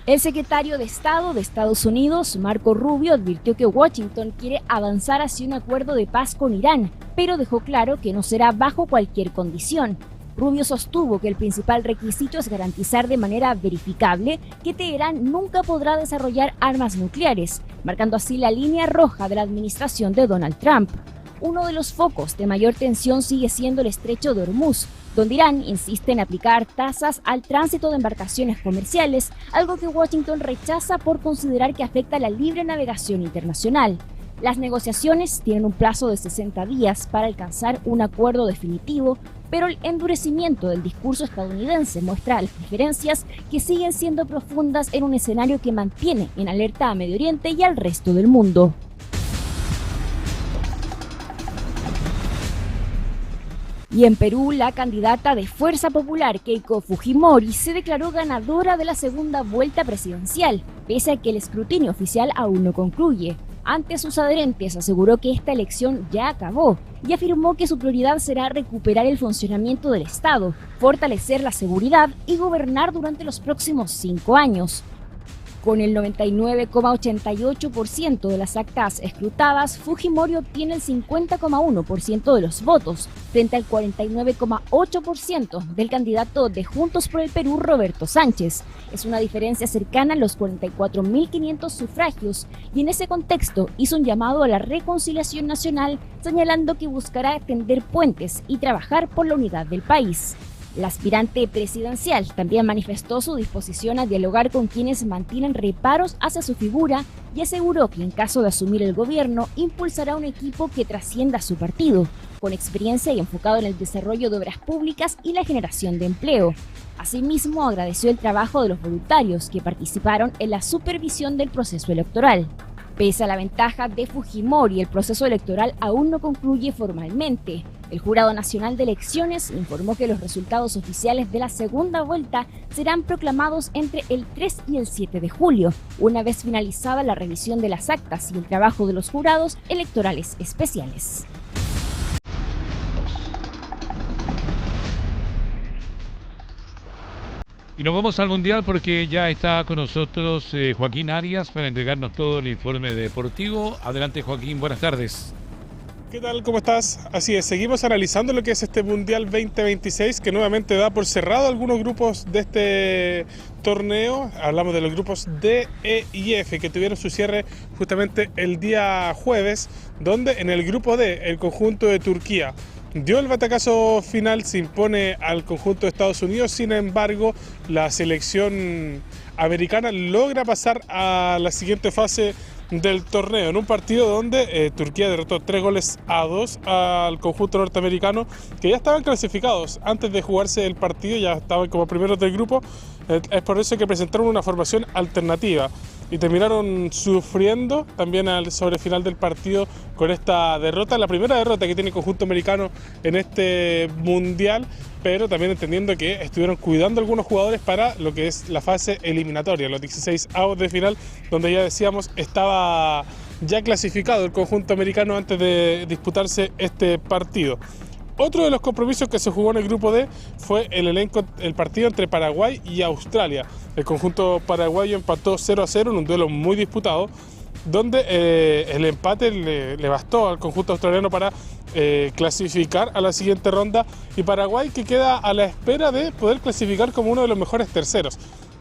El secretario de Estado de Estados Unidos, Marco Rubio, advirtió que Washington quiere avanzar hacia un acuerdo de paz con Irán, pero dejó claro que no será bajo cualquier condición. Rubio sostuvo que el principal requisito es garantizar de manera verificable que Teherán nunca podrá desarrollar armas nucleares, marcando así la línea roja de la administración de Donald Trump. Uno de los focos de mayor tensión sigue siendo el estrecho de Hormuz, donde Irán insiste en aplicar tasas al tránsito de embarcaciones comerciales, algo que Washington rechaza por considerar que afecta la libre navegación internacional. Las negociaciones tienen un plazo de 60 días para alcanzar un acuerdo definitivo, pero el endurecimiento del discurso estadounidense muestra las diferencias que siguen siendo profundas en un escenario que mantiene en alerta a Medio Oriente y al resto del mundo. Y en Perú, la candidata de Fuerza Popular, Keiko Fujimori, se declaró ganadora de la segunda vuelta presidencial, pese a que el escrutinio oficial aún no concluye. Ante sus adherentes aseguró que esta elección ya acabó y afirmó que su prioridad será recuperar el funcionamiento del Estado, fortalecer la seguridad y gobernar durante los próximos 5 años. Con el 99,88% de las actas escrutadas, Fujimori obtiene el 50,1% de los votos, frente al 49,8% del candidato de Juntos por el Perú, Roberto Sánchez. Es una diferencia cercana a los 44.500 sufragios, y en ese contexto hizo un llamado a la reconciliación nacional, señalando que buscará tender puentes y trabajar por la unidad del país. La aspirante presidencial también manifestó su disposición a dialogar con quienes mantienen reparos hacia su figura y aseguró que en caso de asumir el gobierno impulsará un equipo que trascienda a su partido, con experiencia y enfocado en el desarrollo de obras públicas y la generación de empleo. Asimismo, agradeció el trabajo de los voluntarios que participaron en la supervisión del proceso electoral. Pese a la ventaja de Fujimori, el proceso electoral aún no concluye formalmente. El Jurado Nacional de Elecciones informó que los resultados oficiales de la segunda vuelta serán proclamados entre el 3 y el 7 de julio, una vez finalizada la revisión de las actas y el trabajo de los jurados electorales especiales. Y nos vamos al Mundial porque ya está con nosotros Joaquín Arias para entregarnos todo el informe deportivo. Adelante, Joaquín, buenas tardes. ¿Qué tal? ¿Cómo estás? Así es, seguimos analizando lo que es este Mundial 2026 que nuevamente da por cerrado algunos grupos de este torneo. Hablamos de los grupos D, E y F que tuvieron su cierre justamente el día jueves, donde en el grupo D el conjunto de Turquía dio el batacazo final, se impone al conjunto de Estados Unidos. Sin embargo, la selección americana logra pasar a la siguiente fase del torneo, en un partido donde Turquía derrotó 3-2 al conjunto norteamericano, que ya estaban clasificados antes de jugarse el partido, ya estaban como primeros del grupo. Es por eso que presentaron una formación alternativa y terminaron sufriendo también sobre el final del partido con esta derrota, la primera derrota que tiene el conjunto americano en este mundial, pero también entendiendo que estuvieron cuidando a algunos jugadores para lo que es la fase eliminatoria, los 16avos de final, donde ya decíamos estaba ya clasificado el conjunto americano antes de disputarse este partido. Otro de los compromisos que se jugó en el grupo D fue el partido entre Paraguay y Australia. El conjunto paraguayo empató 0-0 en un duelo muy disputado, donde el empate le bastó al conjunto australiano para clasificar a la siguiente ronda, y Paraguay que queda a la espera de poder clasificar como uno de los mejores terceros.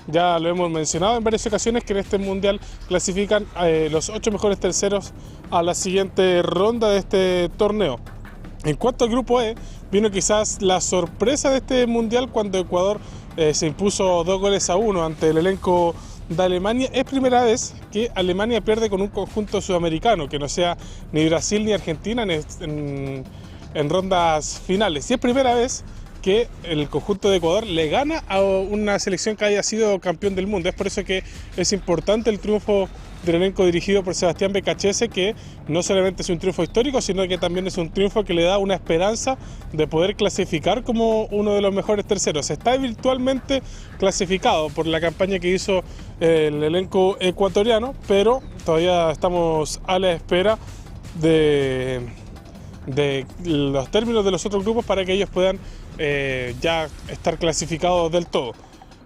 Ya lo hemos mencionado en varias ocasiones que en este mundial clasifican los 8 mejores terceros a la siguiente ronda de este torneo. En cuanto al grupo E, vino quizás la sorpresa de este mundial cuando Ecuador se impuso 2-1 ante el elenco de Alemania. Es primera vez que Alemania pierde con un conjunto sudamericano, que no sea ni Brasil ni Argentina en rondas finales. Y es primera vez que el conjunto de Ecuador le gana a una selección que haya sido campeón del mundo. Es por eso que es importante el triunfo del elenco dirigido por Sebastián Becachese, que no solamente es un triunfo histórico, sino que también es un triunfo que le da una esperanza de poder clasificar como uno de los mejores terceros. Está virtualmente clasificado por la campaña que hizo el elenco ecuatoriano, pero todavía estamos a la espera de los términos de los otros grupos para que ellos puedan ya estar clasificados del todo.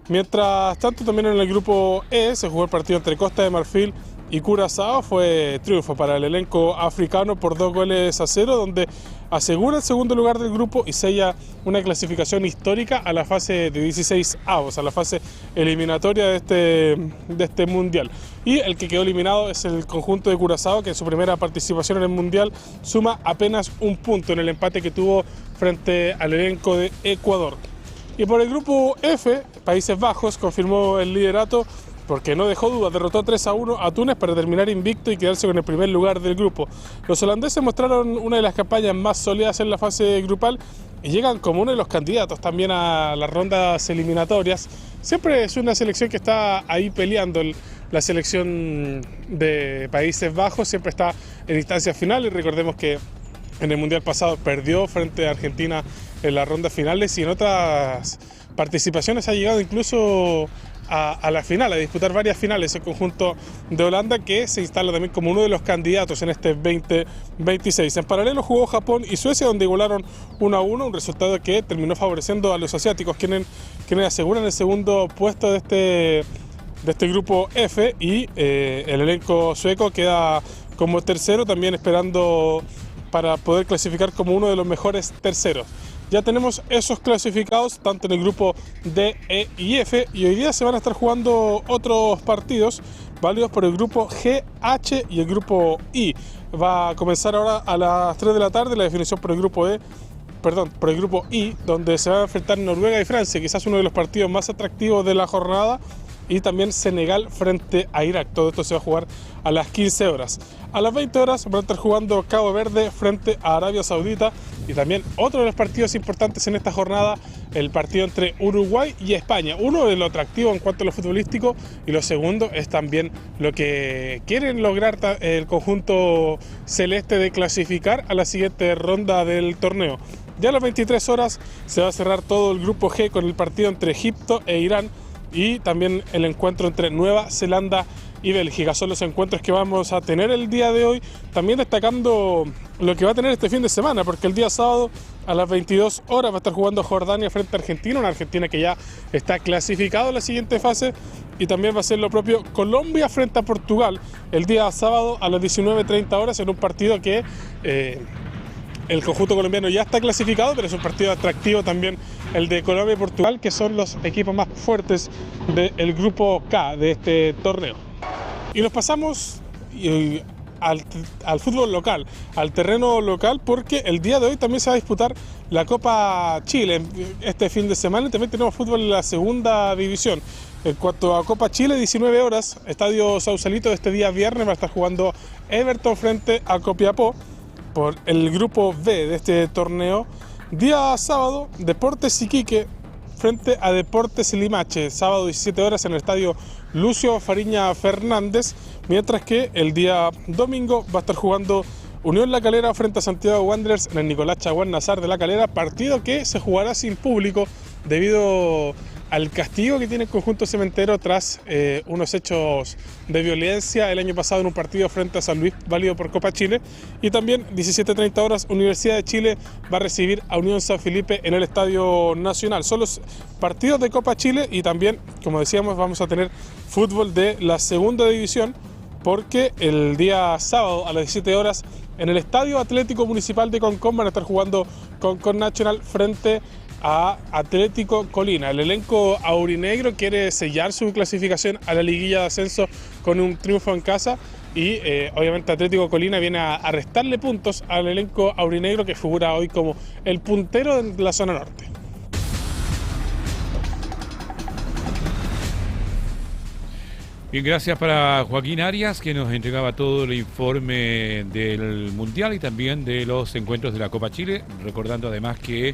Mientras tanto, también en el grupo E se jugó el partido entre Costa de Marfil y Curazao. Fue triunfo para el elenco africano por 2-0, donde asegura el segundo lugar del grupo y sella una clasificación histórica a la fase de 16avos, a la fase eliminatoria de este mundial. Y el que quedó eliminado es el conjunto de Curazao, que en su primera participación en el mundial suma apenas un punto en el empate que tuvo frente al elenco de Ecuador. Y por el grupo F, Países Bajos confirmó el liderato porque no dejó dudas, derrotó 3-1 a Túnez para terminar invicto y quedarse con el primer lugar del grupo. Los holandeses mostraron una de las campañas más sólidas en la fase grupal y llegan como uno de los candidatos también a las rondas eliminatorias. Siempre es una selección que está ahí peleando. La selección de Países Bajos siempre está en instancias finales. Recordemos que en el Mundial pasado perdió frente a Argentina en las rondas finales y en otras participaciones ha llegado incluso a la final, a disputar varias finales. El conjunto de Holanda, que se instala también como uno de los candidatos en este 2026. En paralelo jugó Japón y Suecia, donde igualaron 1-1, un resultado que terminó favoreciendo a los asiáticos, quienes aseguran el segundo puesto de este grupo F, y el elenco sueco queda como tercero, también esperando para poder clasificar como uno de los mejores terceros. Ya tenemos esos clasificados tanto en el grupo D, E y F, y hoy día se van a estar jugando otros partidos válidos por el grupo G, H y el grupo I. Va a comenzar ahora a las 3 de la tarde la definición por el grupo por el grupo I, donde se van a enfrentar Noruega y Francia, quizás uno de los partidos más atractivos de la jornada, y también Senegal frente a Irak. Todo esto se va a jugar a las 15 horas. A las 20 horas van a estar jugando Cabo Verde frente a Arabia Saudita, y también otro de los partidos importantes en esta jornada, el partido entre Uruguay y España. Uno de lo atractivo en cuanto a lo futbolístico, y lo segundo es también lo que quieren lograr el conjunto celeste de clasificar a la siguiente ronda del torneo. Ya a las 23 horas se va a cerrar todo el grupo G con el partido entre Egipto e Irán, y también el encuentro entre Nueva Zelanda y Bélgica. Son los encuentros que vamos a tener el día de hoy, también destacando lo que va a tener este fin de semana, porque el día sábado a las 22 horas va a estar jugando Jordania frente a Argentina, una Argentina que ya está clasificado en la siguiente fase, y también va a ser lo propio Colombia frente a Portugal el día sábado a las 19:30 horas, en un partido que el conjunto colombiano ya está clasificado, pero es un partido atractivo también el de Colombia y Portugal, que son los equipos más fuertes del grupo K de este torneo. Y nos pasamos al fútbol local, al terreno local, porque el día de hoy también se va a disputar la Copa Chile este fin de semana, y también tenemos fútbol en la segunda división. En cuanto a Copa Chile, 19 horas, Estadio Sausalito, este día viernes va a estar jugando Everton frente a Copiapó por el grupo B de este torneo. Día sábado, Deportes Iquique frente a Deportes Limache, sábado 17 horas en el estadio Lucio Fariña Fernández, mientras que el día domingo va a estar jugando Unión La Calera frente a Santiago Wanderers en el Nicolás Chaguán Nazar de La Calera, partido que se jugará sin público debido al castigo que tiene el conjunto cementero tras unos hechos de violencia el año pasado en un partido frente a San Luis, válido por Copa Chile. Y también 17:30 horas, Universidad de Chile va a recibir a Unión San Felipe en el Estadio Nacional. Son los partidos de Copa Chile, y también, como decíamos, vamos a tener fútbol de la segunda división, porque el día sábado a las 17 horas en el Estadio Atlético Municipal de Concón van a estar jugando Concón Nacional frente a Atlético Colina. El elenco aurinegro quiere sellar su clasificación a la liguilla de ascenso con un triunfo en casa, y obviamente Atlético Colina viene a restarle puntos al elenco aurinegro, que figura hoy como el puntero de la zona norte. Bien, gracias para Joaquín Arias, que nos entregaba todo el informe del Mundial y también de los encuentros de la Copa Chile, recordando además que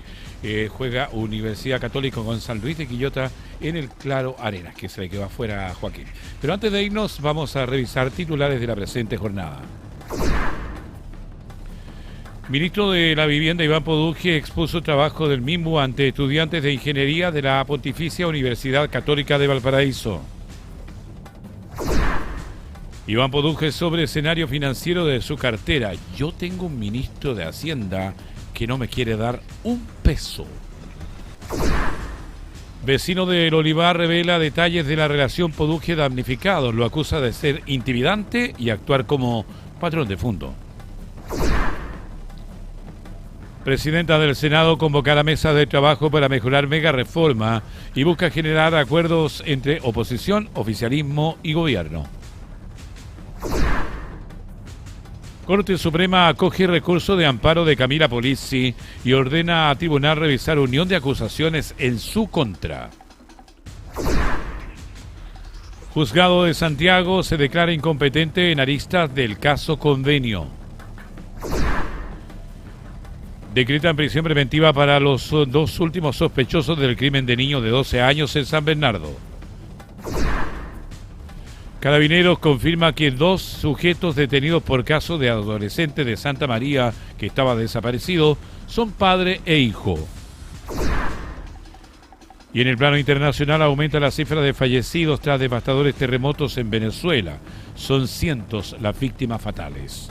juega Universidad Católica con San Luis de Quillota en el Claro Arenas, que se le quedó afuera a Joaquín. Pero antes de irnos, vamos a revisar titulares de la presente jornada. Ministro de la Vivienda Iván Poduje expuso trabajo del MIMBU ante estudiantes de ingeniería de la Pontificia Universidad Católica de Valparaíso. Iván Poduje sobre escenario financiero de su cartera. Yo tengo un ministro de Hacienda que no me quiere dar un peso. Vecino del Olivar revela detalles de la relación Poduje damnificados. Lo acusa de ser intimidante y actuar como patrón de fondo. Presidenta del Senado convocará mesa de trabajo para mejorar mega reforma y busca generar acuerdos entre oposición, oficialismo y gobierno. Corte Suprema acoge recurso de amparo de Camila Polizzi y ordena a tribunal revisar unión de acusaciones en su contra. Juzgado de Santiago se declara incompetente en aristas del caso Convenio. Decretan prisión preventiva para los 2 últimos sospechosos del crimen de niño de 12 años en San Bernardo. Carabineros confirma que 2 sujetos detenidos por caso de adolescente de Santa María que estaba desaparecido son padre e hijo. Y en el plano internacional aumenta la cifra de fallecidos tras devastadores terremotos en Venezuela. Son cientos las víctimas fatales.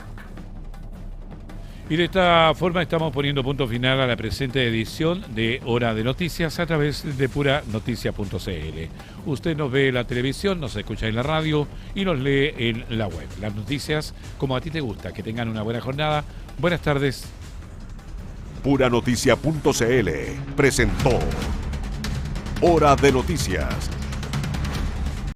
Y de esta forma estamos poniendo punto final a la presente edición de Hora de Noticias a través de puranoticias.cl. Usted nos ve en la televisión, nos escucha en la radio y nos lee en la web. Las noticias como a ti te gusta. Que tengan una buena jornada. Buenas tardes. Puranoticias.cl presentó Hora de Noticias